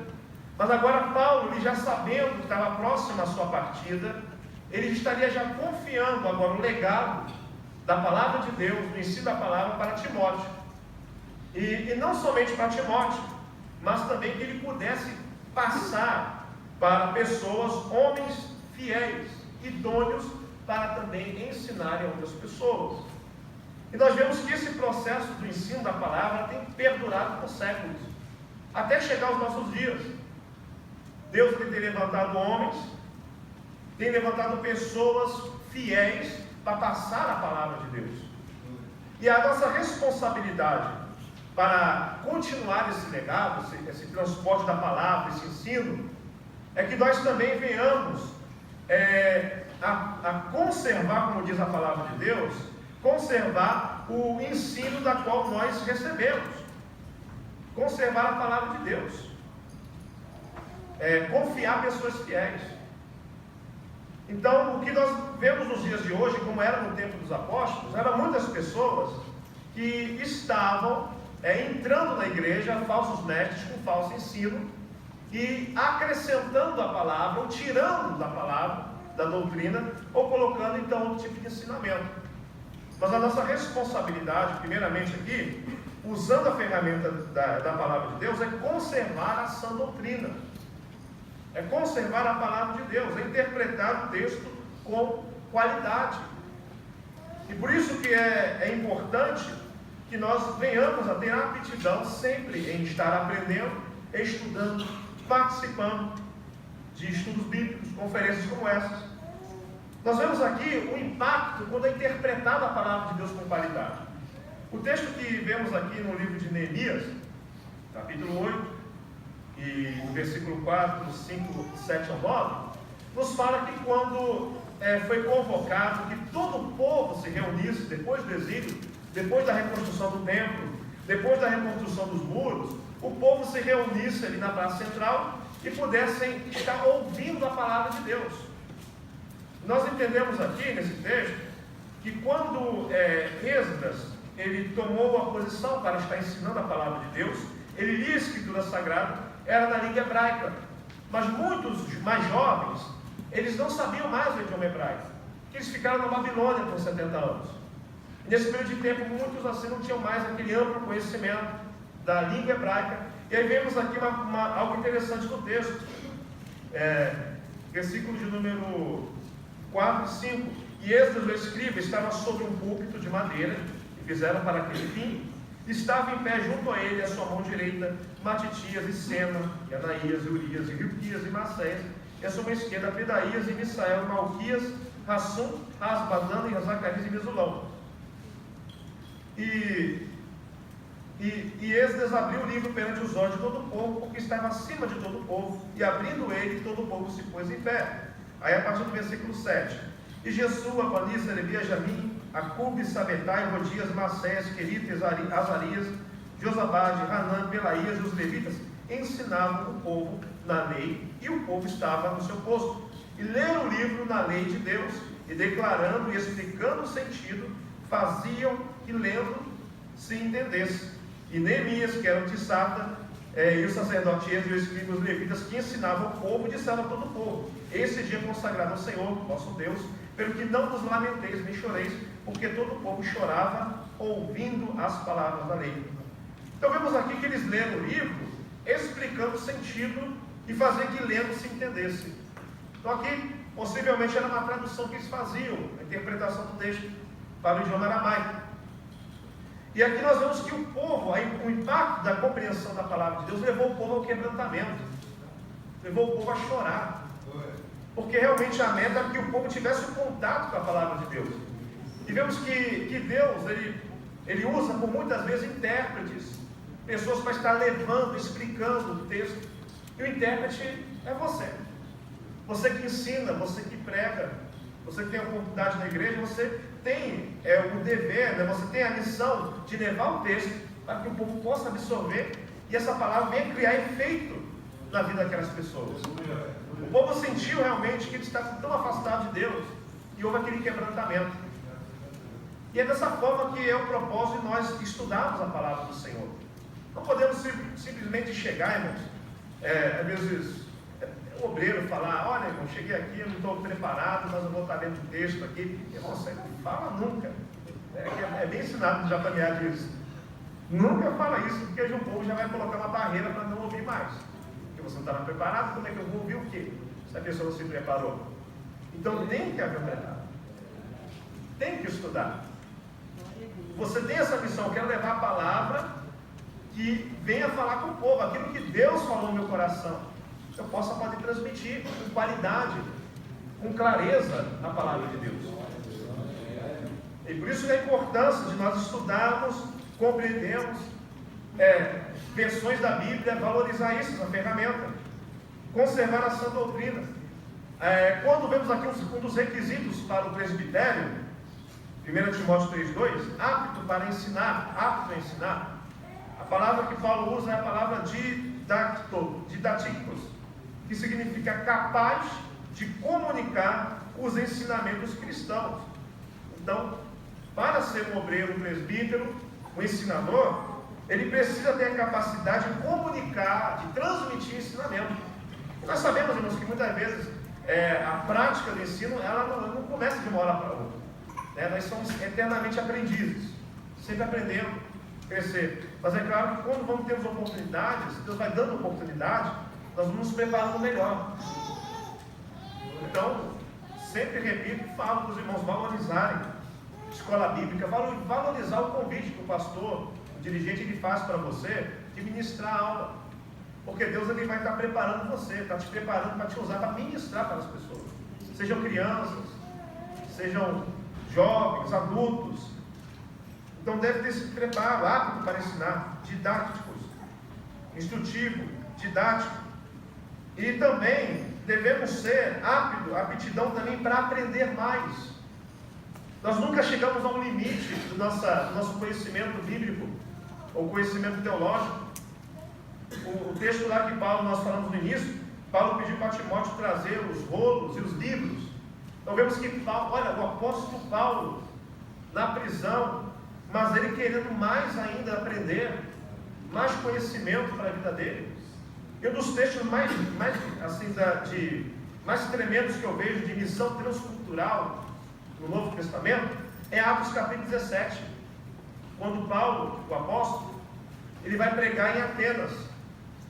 mas agora Paulo, ele já sabendo que estava próximo à sua partida, ele estaria já confiando agora o legado da palavra de Deus, do ensino da palavra para Timóteo. E não somente para Timóteo, mas também que ele pudesse passar para pessoas, homens fiéis, idôneos, para também ensinarem a outras pessoas. E nós vemos que esse processo do ensino da palavra tem perdurado por séculos, até chegar aos nossos dias. Deus tem levantado homens, tem levantado pessoas fiéis para passar a palavra de Deus. E a nossa responsabilidade para continuar esse legado, esse transporte da palavra, esse ensino, é que nós também venhamos a conservar, como diz a palavra de Deus, conservar o ensino da qual nós recebemos. Conservar a palavra de Deus. Confiar pessoas fiéis. Então, o que nós vemos nos dias de hoje, como era no tempo dos apóstolos, eram muitas pessoas que estavam entrando na igreja, falsos mestres com falso ensino, e acrescentando a palavra, ou tirando da palavra, da doutrina, ou colocando então outro tipo de ensinamento. Mas a nossa responsabilidade, primeiramente aqui, usando a ferramenta da palavra de Deus, é conservar a sã doutrina. é conservar a palavra de Deus, é interpretar o texto com qualidade. E por isso que é importante que nós venhamos a ter aptidão sempre em estar aprendendo, estudando, participando de estudos bíblicos, conferências como essas. Nós vemos aqui o impacto quando é interpretada a palavra de Deus com qualidade. O texto que vemos aqui no livro de Neemias, capítulo 8, e no versículo 4, 5, 7 ao 9, nos fala que quando foi convocado que todo o povo se reunisse depois do exílio, depois da reconstrução do templo, depois da reconstrução dos muros, o povo se reunisse ali na praça central e pudessem estar ouvindo a palavra de Deus. Nós entendemos aqui nesse texto que quando Esdras ele tomou a posição para estar ensinando a palavra de Deus, ele lia a Escritura Sagrada, era na língua hebraica, mas muitos mais jovens, eles não sabiam mais o idioma hebraico, eles ficaram na Babilônia por 70 anos. E nesse período de tempo, muitos assim não tinham mais aquele amplo conhecimento da língua hebraica. E aí vemos aqui algo interessante no texto, versículo de número 4 e 5. E Esdras, o escriba, estava sobre um púlpito de madeira, que fizeram para aquele fim. Estava em pé junto a ele, à sua mão direita, Matitias e Sema, e Anaías, e Urias, e Hilquias, e Macés, e à sua mão esquerda, Pedaías, e Misael, Malquias, Rassum, Rasbadana, e Zacarias, e Mesulão. E Esdras abriu o livro perante os olhos de todo o povo, porque estava acima de todo o povo, e abrindo ele, todo o povo se pôs em pé. Aí a partir do versículo 7. E Jesua, Bani, Serebia, Jamim, Acube, Sabetai, Rodias, Macés, Querita, Azarias, Josabade, Hanã, Pelaías e os levitas ensinavam o povo na lei, e o povo estava no seu posto. E leram o livro na lei de Deus, e declarando e explicando o sentido, faziam que lendo se entendesse. E Neemias, que era o Tissata, e os sacerdotes e os escribas e os levitas que ensinavam o povo, disseram a todo o povo: esse dia consagrado ao Senhor, vosso Deus, pelo que não vos lamenteis nem choreis, porque todo o povo chorava ouvindo as palavras da lei. Então vemos aqui que eles leram o livro, explicando o sentido e fazendo que lendo se entendesse. Então aqui, possivelmente era uma tradução que eles faziam, a interpretação do texto para o idioma aramaico. E aqui nós vemos que o povo, o impacto da compreensão da palavra de Deus levou o povo ao quebrantamento, levou o povo a chorar, porque realmente a meta era que o povo tivesse um contato com a palavra de Deus. E vemos que Deus, ele usa por muitas vezes intérpretes, pessoas para estar levando, explicando o texto. E o intérprete é você. Você que ensina, você que prega, você que tem a oportunidade na igreja, você tem o dever, você tem a missão de levar o texto para que o povo possa absorver e essa palavra venha criar efeito na vida daquelas pessoas. O povo sentiu realmente que ele estava tão afastado de Deus e houve aquele quebrantamento. E é dessa forma que é o propósito de nós estudarmos a palavra do Senhor. Não podemos simplesmente chegar, irmãos, às vezes o obreiro falar: olha, irmão, cheguei aqui, eu não estou preparado, mas eu vou estar lendo o texto aqui. E você não fala nunca. É bem ensinado já para mear disso. Nunca fala isso, porque o povo já vai colocar uma barreira para não ouvir mais. Porque você não estava preparado, como é que eu vou ouvir o quê? Se a pessoa não se preparou. Então tem que haver um preparo. Tem que estudar. Você tem essa missão, eu quero levar a palavra que venha falar com o povo, aquilo que Deus falou no meu coração. Eu possa poder transmitir com qualidade, com clareza a palavra de Deus. E por isso que a importância de nós estudarmos, compreendermos versões da Bíblia, valorizar isso, essa ferramenta, conservar a sã doutrina. Quando vemos aqui um dos requisitos para o presbitério, 1 Timóteo 3,2, apto para ensinar, apto a ensinar. A palavra que Paulo usa é a palavra didaticos, que significa capaz de comunicar os ensinamentos cristãos. Então, para ser um obreiro, um presbítero, um ensinador, ele precisa ter a capacidade de comunicar, de transmitir ensinamento. E nós sabemos, irmãos, que muitas vezes a prática do ensino, ela não começa de uma hora para outra. Nós somos eternamente aprendizes, sempre aprendendo, crescer. Mas é claro que quando vamos ter oportunidades, Deus vai dando oportunidade, nós vamos nos preparando melhor. Então, sempre repito, falo para os irmãos valorizarem escola bíblica, valorizar o convite que o pastor, o dirigente, ele faz para você de ministrar a aula. Porque Deus ele vai estar preparando você, está te preparando para te usar para ministrar para as pessoas. Sejam crianças, sejam jovens, adultos. Então deve ter esse preparo, apto para ensinar, didáticos, instrutivo, didático. E também devemos ser aptidão também para aprender mais. Nós nunca chegamos a um limite do nosso conhecimento bíblico ou conhecimento teológico. O texto lá que nós falamos no início, Paulo pediu para Timóteo trazer os rolos e os livros. Então vemos que o apóstolo Paulo na prisão, mas ele querendo mais ainda aprender, mais conhecimento para a vida dele. E um dos textos mais tremendos que eu vejo de missão transcultural no Novo Testamento é Atos capítulo 17, quando Paulo, o apóstolo, ele vai pregar em Atenas.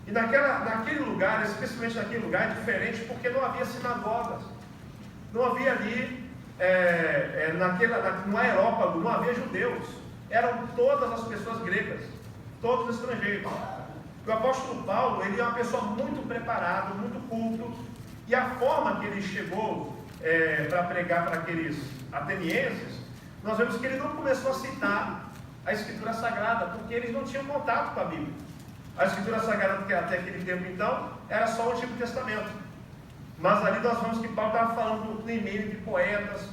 E naquele lugar, especialmente naquele lugar, é diferente porque não havia sinagogas, não havia ali, no Aerópago, não havia judeus, eram todas as pessoas gregas, todos os estrangeiros. O apóstolo Paulo, ele é uma pessoa muito preparada, muito culto, e a forma que ele chegou para pregar para aqueles atenienses, nós vemos que ele não começou a citar a Escritura Sagrada, porque eles não tinham contato com a Bíblia. A Escritura Sagrada, que até aquele tempo então, era só o Antigo Testamento. Mas ali nós vemos que Paulo estava falando no e-mail de poetas,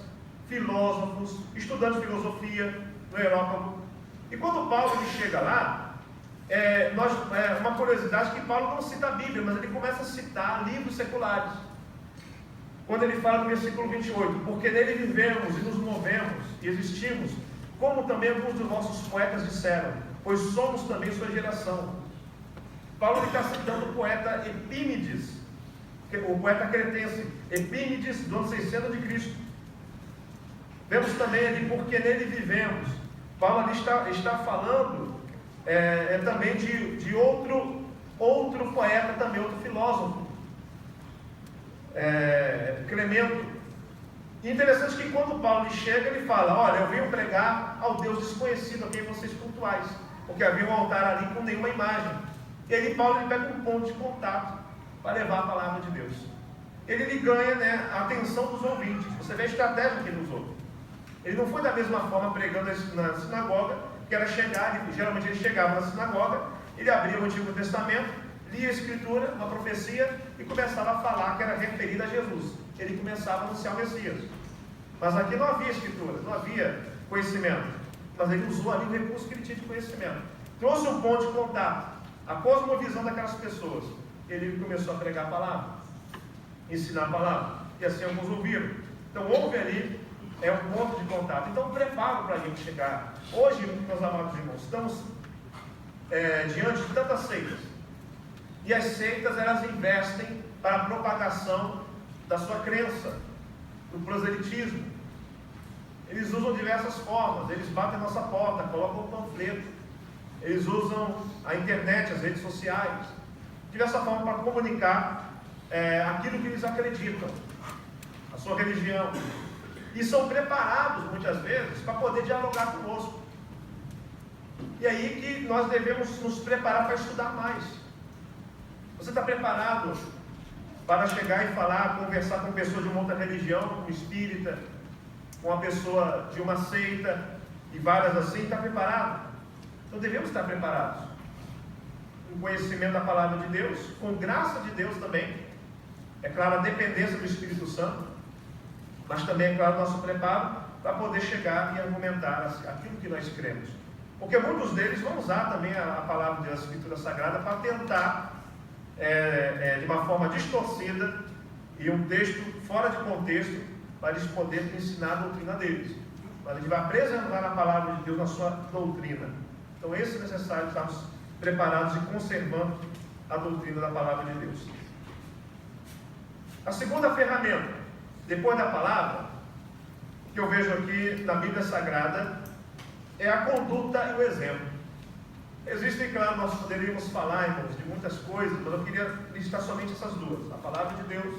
filósofos, estudantes de filosofia no Aerópago. E quando Paulo chega lá, uma curiosidade que Paulo não cita a Bíblia, mas ele começa a citar livros seculares. Quando ele fala no versículo 28, porque nele vivemos e nos movemos e existimos, como também alguns dos nossos poetas disseram, pois somos também sua geração. Paulo está citando o poeta Epímenes, o poeta cretense, Epímenes do ano 600 de Cristo. Vemos também ali, porque nele vivemos. Paulo ali está falando também de outro poeta, também outro filósofo, Clemento. E interessante que quando Paulo chega, ele fala: olha, eu venho pregar ao Deus desconhecido, a quem vocês cultuais, porque havia um altar ali com nenhuma imagem. E aí Paulo pega um ponto de contato para levar a palavra de Deus. Ele ganha a atenção dos ouvintes. Você vê a estratégia que ele usou. Ele não foi da mesma forma pregando na sinagoga, que era chegar, geralmente ele chegava na sinagoga, ele abria o Antigo Testamento, lia a Escritura, uma profecia, e começava a falar que era referida a Jesus. Ele começava a anunciar o Messias. Mas aqui não havia Escritura, não havia conhecimento. Mas ele usou ali o recurso que ele tinha de conhecimento. Trouxe um ponto de contato, a cosmovisão daquelas pessoas. Ele começou a pregar a palavra, ensinar a palavra. E assim alguns ouviram. Então houve ali um ponto de contato. Então preparo para a gente chegar. Hoje, meus amados irmãos, estamos diante de tantas seitas. E as seitas, elas investem para a propagação da sua crença, do proselitismo. Eles usam diversas formas. Eles batem a nossa porta, colocam um panfleto. Eles usam a internet, as redes sociais, de diversa forma para comunicar aquilo que eles acreditam, a sua religião. E são preparados, muitas vezes, para poder dialogar conosco. E aí que nós devemos nos preparar para estudar mais. Você está preparado para chegar e falar, conversar com pessoas de uma outra religião, com um espírita, com uma pessoa de uma seita, e várias assim? Está preparado? Então devemos estar preparados. Com conhecimento da palavra de Deus, com graça de Deus também. É claro, a dependência do Espírito Santo, mas também, é claro, o nosso preparo para poder chegar e argumentar aquilo que nós cremos. Porque muitos deles vão usar também a palavra de Deus, a Escritura Sagrada, para tentar, de uma forma distorcida, e um texto fora de contexto, para eles poderem ensinar a doutrina deles. Mas a gente vai apresentar a palavra de Deus na sua doutrina. Então, esse é necessário estarmos preparados e conservando a doutrina da palavra de Deus. A segunda ferramenta, depois da palavra, que eu vejo aqui na Bíblia Sagrada, é a conduta e o exemplo. Existem, claro, nós poderíamos falar, irmãos, de muitas coisas, mas eu queria listar somente essas duas: a palavra de Deus.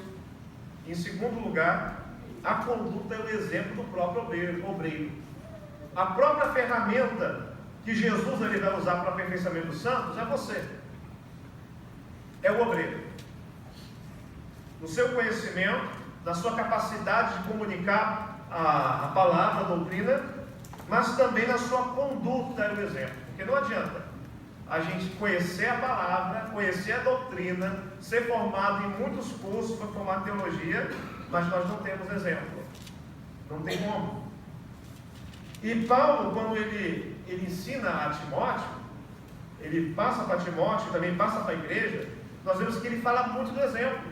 Em segundo lugar, a conduta é o exemplo do próprio obreiro. A própria ferramenta que Jesus ele vai usar para o aperfeiçoamento dos santos é você. É o obreiro. No seu conhecimento, na sua capacidade de comunicar a palavra, a doutrina, mas também na sua conduta é o exemplo. Porque não adianta a gente conhecer a palavra, conhecer a doutrina, ser formado em muitos cursos para formar teologia, mas nós não temos exemplo. Não tem como. E Paulo, quando ele ensina a Timóteo, ele passa para Timóteo, também passa para a igreja, nós vemos que ele fala muito do exemplo.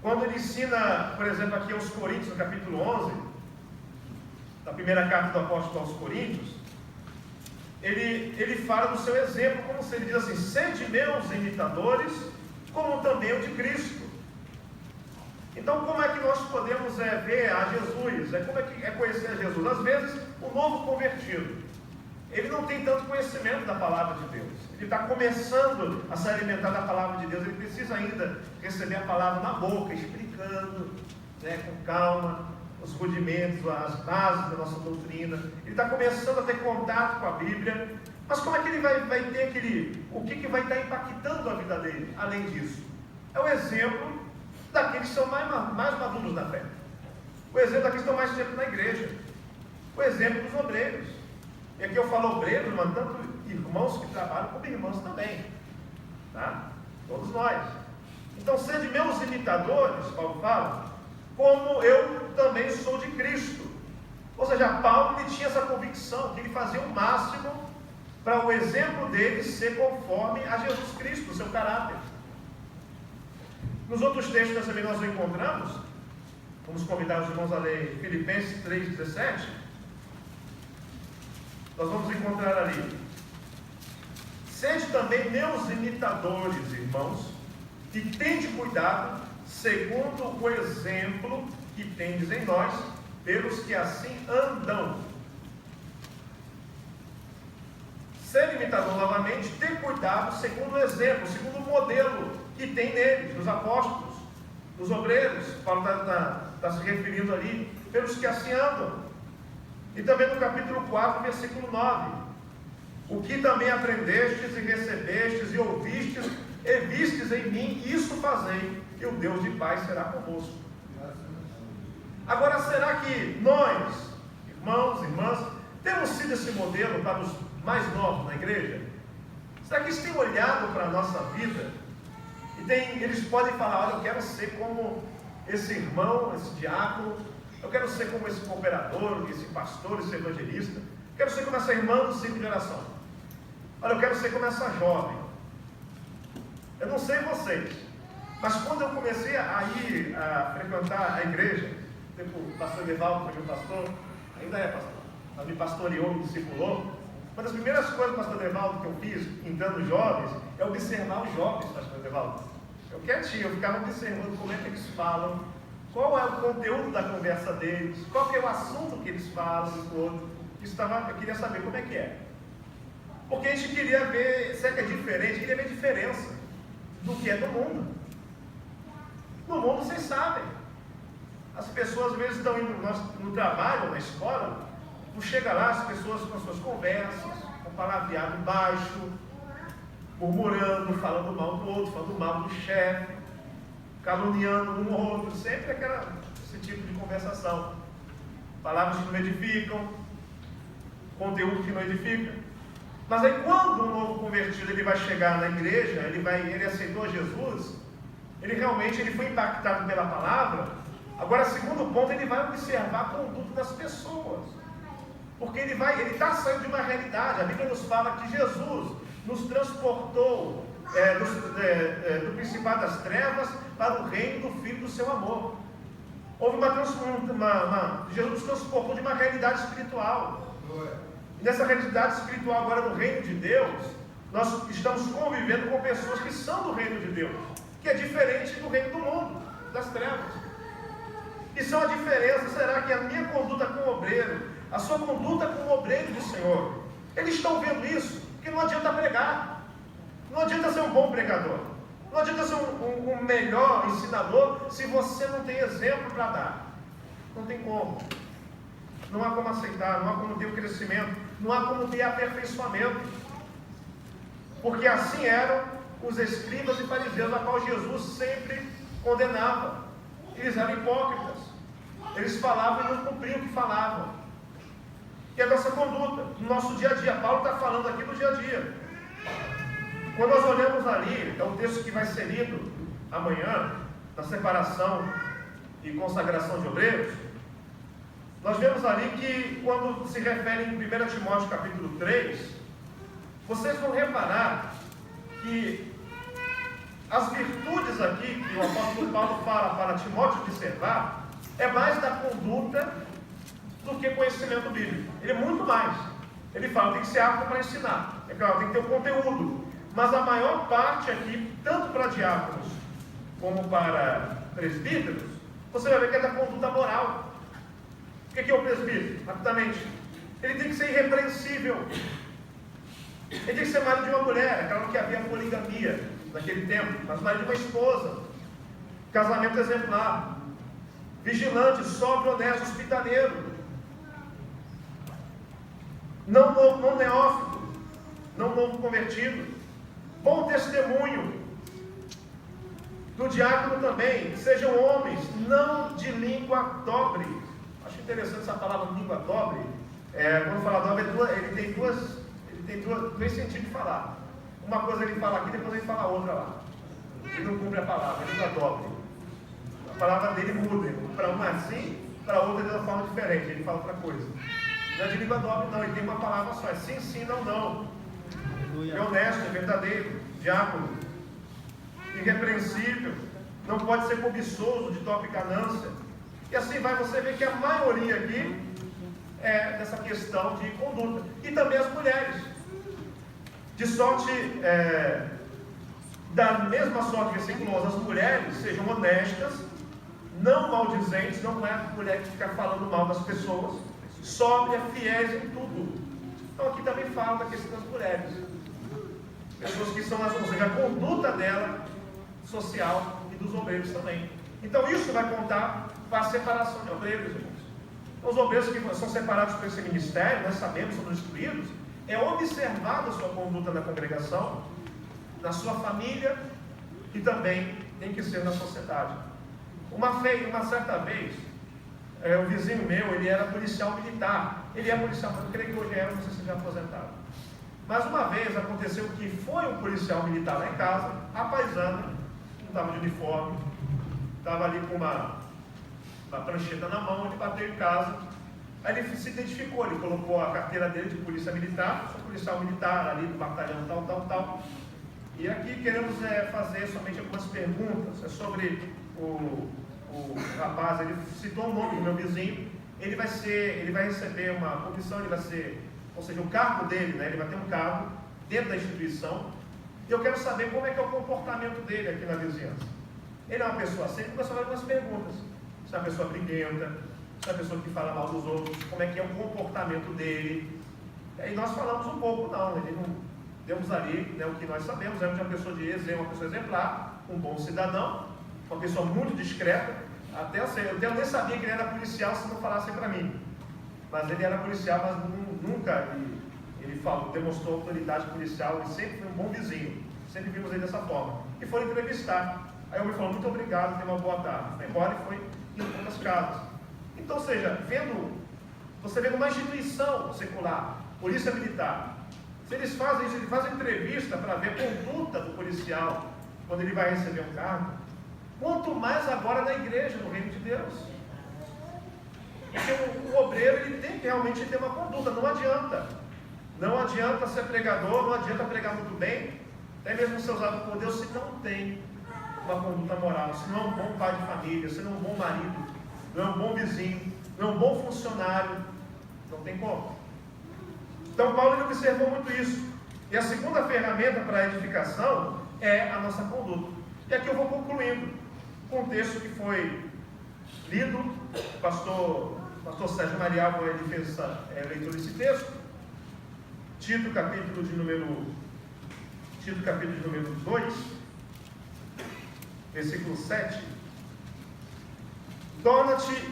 Quando ele ensina, por exemplo, aqui aos Coríntios, no capítulo 11, da primeira carta do apóstolo aos Coríntios, ele fala do seu exemplo, como se ele diz assim: sede meus imitadores, como também o de Cristo. Então, como é que nós podemos ver a Jesus? Como é que é conhecer a Jesus? Às vezes, o novo convertido, ele não tem tanto conhecimento da palavra de Deus. Ele está começando a se alimentar da palavra de Deus. Ele precisa ainda receber a palavra na boca, explicando, com calma, os rudimentos, as bases da nossa doutrina. Ele está começando a ter contato com a Bíblia. Mas como é que ele vai ter o que vai estar impactando a vida dele, além disso? É o exemplo daqueles que são mais maduros na fé. O exemplo daqueles que estão mais tempo na igreja. O exemplo dos obreiros. E aqui eu falo obreiros, mas tanto irmãos que trabalham como irmãos também. Tá? Todos nós. Então, sede meus imitadores, Paulo fala, como eu também sou de Cristo. Ou seja, Paulo ele tinha essa convicção que ele fazia o máximo para o exemplo dele ser conforme a Jesus Cristo, o seu caráter. Nos outros textos também nós o encontramos. Vamos convidar os irmãos a ler Filipenses 3,17. Nós vamos encontrar ali: sede também meus imitadores, irmãos, e tende cuidado, segundo o exemplo que tendes em nós, pelos que assim andam. Ser imitador novamente, ter cuidado, segundo o exemplo, segundo o modelo que tem neles, nos apóstolos, nos obreiros. Paulo está se referindo ali, pelos que assim andam. E também no capítulo 4, versículo 9: o que também aprendestes e recebestes e ouvistes e vistes em mim, isso fazei, e o Deus de paz será convosco. Agora, será que nós, irmãos e irmãs, temos sido esse modelo para os mais novos na igreja? Será que eles têm olhado para a nossa vida e eles podem falar: olha, eu quero ser como esse irmão, esse diácono, eu quero ser como esse cooperador, esse pastor, esse evangelista, eu quero ser como essa irmã do ciclo de oração, olha, eu quero ser como essa jovem. Eu não sei vocês, mas quando eu comecei a ir a frequentar a igreja, o pastor Evaldo foi meu pastor, ainda é pastor, mas me pastoreou, me discipulou. Uma das primeiras coisas, pastor Evaldo, que eu fiz, pintando jovens, é observar os jovens, pastor Evaldo. Eu quietinho, eu ficava observando como é que eles falam, qual é o conteúdo da conversa deles, qual que é o assunto que eles falam um com o outro. Eu queria saber como é que é. Porque a gente queria ver, se é que é diferente, queria ver diferença do que é do mundo. No mundo, vocês sabem, as pessoas às vezes estão indo no trabalho, na escola, tu chega lá, as pessoas com as suas conversas, com palavreado baixo, murmurando, falando mal do outro, falando mal do chefe, caluniando um ou outro, sempre esse tipo de conversação. Palavras que não edificam, conteúdo que não edifica. Mas aí quando um novo convertido ele vai chegar na igreja, ele aceitou Jesus, ele foi impactado pela palavra. Agora, segundo ponto, ele vai observar a conduta das pessoas, porque ele está saindo de uma realidade. A Bíblia nos fala que Jesus nos transportou do principado das trevas para o reino do Filho do seu amor. Houve Jesus nos transportou de uma realidade espiritual. E nessa realidade espiritual agora no reino de Deus, nós estamos convivendo com pessoas que são do reino de Deus, que é diferente do reino do mundo, das trevas. Isso é uma diferença. Será que a minha conduta com o obreiro, a sua conduta com o obreiro do Senhor, eles estão vendo isso? Porque não adianta pregar, não adianta ser um bom pregador, não adianta ser um melhor ensinador se você não tem exemplo para dar. Não tem como. Não há como aceitar, não há como ter o crescimento, não há como ter aperfeiçoamento. Porque assim eram os escribas e fariseus, a qual Jesus sempre condenava. Eles eram hipócritas. Eles falavam e não cumpriam o que falavam. E a nossa conduta, no nosso dia a dia. Paulo está falando aqui do dia a dia. Quando nós olhamos ali, é o texto que vai ser lido amanhã, na separação e consagração de obreiros, nós vemos ali que, quando se refere em 1 Timóteo capítulo 3, vocês vão reparar que as virtudes aqui que o apóstolo Paulo fala para Timóteo observar, é mais da conduta do que conhecimento bíblico. Ele é muito mais. Ele fala, tem que ser apto para ensinar. É claro, tem que ter o conteúdo. Mas a maior parte aqui, tanto para diáconos como para presbíteros, você vai ver que é da conduta moral. O que é o presbítero? Rapidamente. Ele tem que ser irrepreensível. Ele tem que ser marido de uma mulher. É claro que havia poligamia naquele tempo, mas marido de uma esposa. Casamento exemplar. Vigilante, sóbrio, honesto, hospitaleiro. Não neófito. Não novo convertido. Bom testemunho. Do diácono também. Sejam homens, não de língua dobre. Acho interessante essa palavra língua dobre. Quando fala dobre, ele tem dois sentidos de falar. Uma coisa ele fala aqui, depois ele fala outra lá. Ele não cumpre a palavra, língua dobre. A palavra dele muda. Para uma assim, para outra de uma forma diferente. Ele fala outra coisa. Não é de língua dobre, não. Ele tem uma palavra só. É sim, sim, não, não. É honesto, é verdadeiro, diácono. Irrepreensível. Não pode ser cobiçoso, de top ganância. E assim vai você ver que a maioria aqui é dessa questão de conduta. E também as mulheres. De sorte, da mesma sorte, versículo 11, as mulheres sejam honestas, não maldizentes, não é mulher que fica falando mal das pessoas, sóbria, fiéis em tudo. Então aqui também fala da questão das mulheres. Pessoas que são, ou seja, a conduta dela, social e dos obreiros também. Então isso vai contar para a separação de obreiros, irmãos. Os obreiros que são separados por esse ministério, nós sabemos, são instruídos, é observada a sua conduta na congregação, na sua família e também tem que ser na sociedade. Uma certa vez, um vizinho meu, ele era policial militar. Ele é policial, mas eu creio que hoje não sei se já aposentado. Mas uma vez aconteceu que foi um policial militar lá em casa, a paisana, não estava de uniforme, estava ali com uma prancheta na mão, ele bateu em casa. Aí ele se identificou, ele colocou a carteira dele de polícia militar, sou policial militar ali do batalhão tal. E aqui queremos fazer somente algumas perguntas sobre o rapaz. Ele citou o nome do meu vizinho. Ele vai receber uma comissão, ou seja, o cargo dele, né? Ele vai ter um cargo dentro da instituição. E eu quero saber como é que é o comportamento dele aqui na vizinhança. Ele é uma pessoa assim, começou a fazer algumas perguntas. Se é uma pessoa briguenta, se é uma pessoa que fala mal dos outros, como é que é o comportamento dele. E aí nós falamos um pouco, demos ali, né, o que nós sabemos, é uma pessoa de exemplo, uma pessoa exemplar, um bom cidadão, uma pessoa muito discreta. Eu nem sabia que ele era policial se não falassem para mim. Mas ele era policial, mas nunca ele demonstrou autoridade policial, ele sempre foi um bom vizinho. Sempre vimos ele dessa forma. E foram entrevistar. Aí eu me falou, muito obrigado, tenha uma boa tarde. Foi embora e foi em outras casas. Então, ou seja, você vendo uma instituição secular, polícia militar, se eles fazem isso, eles fazem entrevista para ver a conduta do policial quando ele vai receber um cargo, quanto mais agora na igreja, no reino de Deus. Porque o obreiro, ele tem que realmente ter uma conduta, não adianta ser pregador, não adianta pregar muito bem, até mesmo ser usado por Deus, se não tem uma conduta moral, se não é um bom pai de família, se não é um bom marido, não é um bom vizinho, não é um bom funcionário, não tem como. Então Paulo ele observou muito isso. E a segunda ferramenta para a edificação é a nossa conduta. E aqui eu vou concluindo com um texto que foi lido, o pastor Sérgio Marial ele fez essa leitura desse texto, Tito capítulo de número 2, versículo 7. Torna-te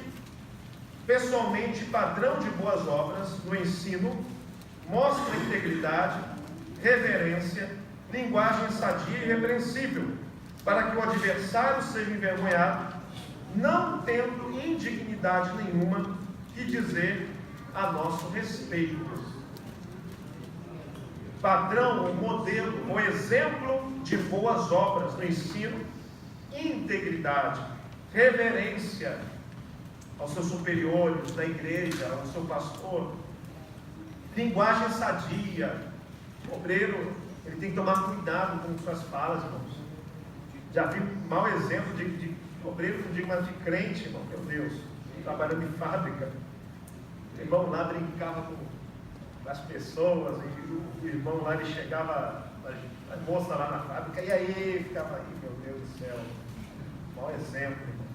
pessoalmente padrão de boas obras no ensino, mostra integridade, reverência, linguagem sadia e irrepreensível, para que o adversário seja envergonhado, não tendo indignidade nenhuma que dizer a nosso respeito. Padrão, o modelo, o exemplo de boas obras no ensino, integridade, reverência aos seus superiores da igreja, ao seu pastor, linguagem sadia. O obreiro, ele tem que tomar cuidado com suas falas, irmãos. Já vi mau exemplo de obreiro, não digo mais de crente, irmão, meu Deus, trabalhando em fábrica. O irmão lá brincava com as pessoas, e o irmão lá, ele chegava, a moça lá na fábrica, e aí, ficava aí, meu Deus do céu. Mau exemplo, irmão,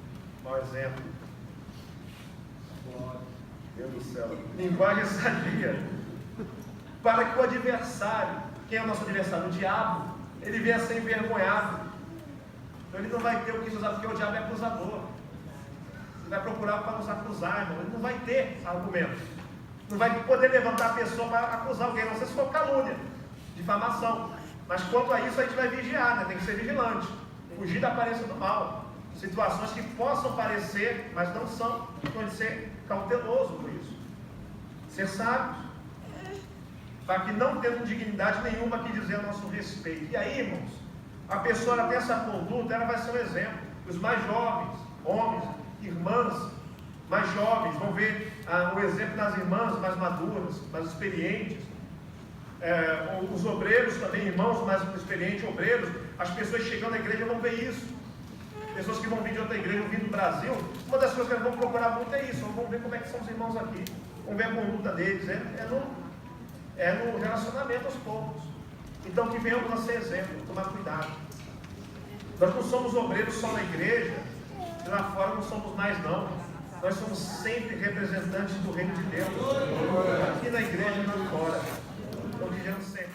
mau exemplo. Deus do céu. Linguagem sadia. Para que o adversário, quem é o nosso adversário? O diabo, ele venha a ser envergonhado. Então ele não vai ter o que usar, porque o diabo é acusador. Ele vai procurar para nos acusar, irmão. Ele não vai ter argumentos. Não vai poder levantar a pessoa para acusar alguém, não sei se for calúnia, difamação. Mas quanto a isso, a gente vai vigiar, né? Tem que ser vigilante. Fugir da aparência do mal. Situações que possam parecer, mas não são. Tem que ser cauteloso com isso. Ser sábios. Para que não tendo dignidade nenhuma que dizer a nosso respeito. E aí, irmãos, a pessoa ela tem essa conduta, ela vai ser um exemplo. Os mais jovens, homens, irmãs, mais jovens, vão ver o exemplo das irmãs mais maduras, mais experientes. Os obreiros também, irmãos mais experientes, obreiros, as pessoas chegando na igreja vão ver isso. Pessoas que vão vir de outra igreja, vão vir do Brasil, uma das coisas que eles vão procurar muito é isso. Vão ver como é que são os irmãos aqui, vão ver a conduta deles, é no relacionamento aos poucos. Então que venhamos a ser exemplo, tomar cuidado. Nós não somos obreiros só na igreja, e lá fora não somos mais não. Nós somos sempre representantes do reino de Deus, aqui na igreja e lá fora. Então vigiando sempre.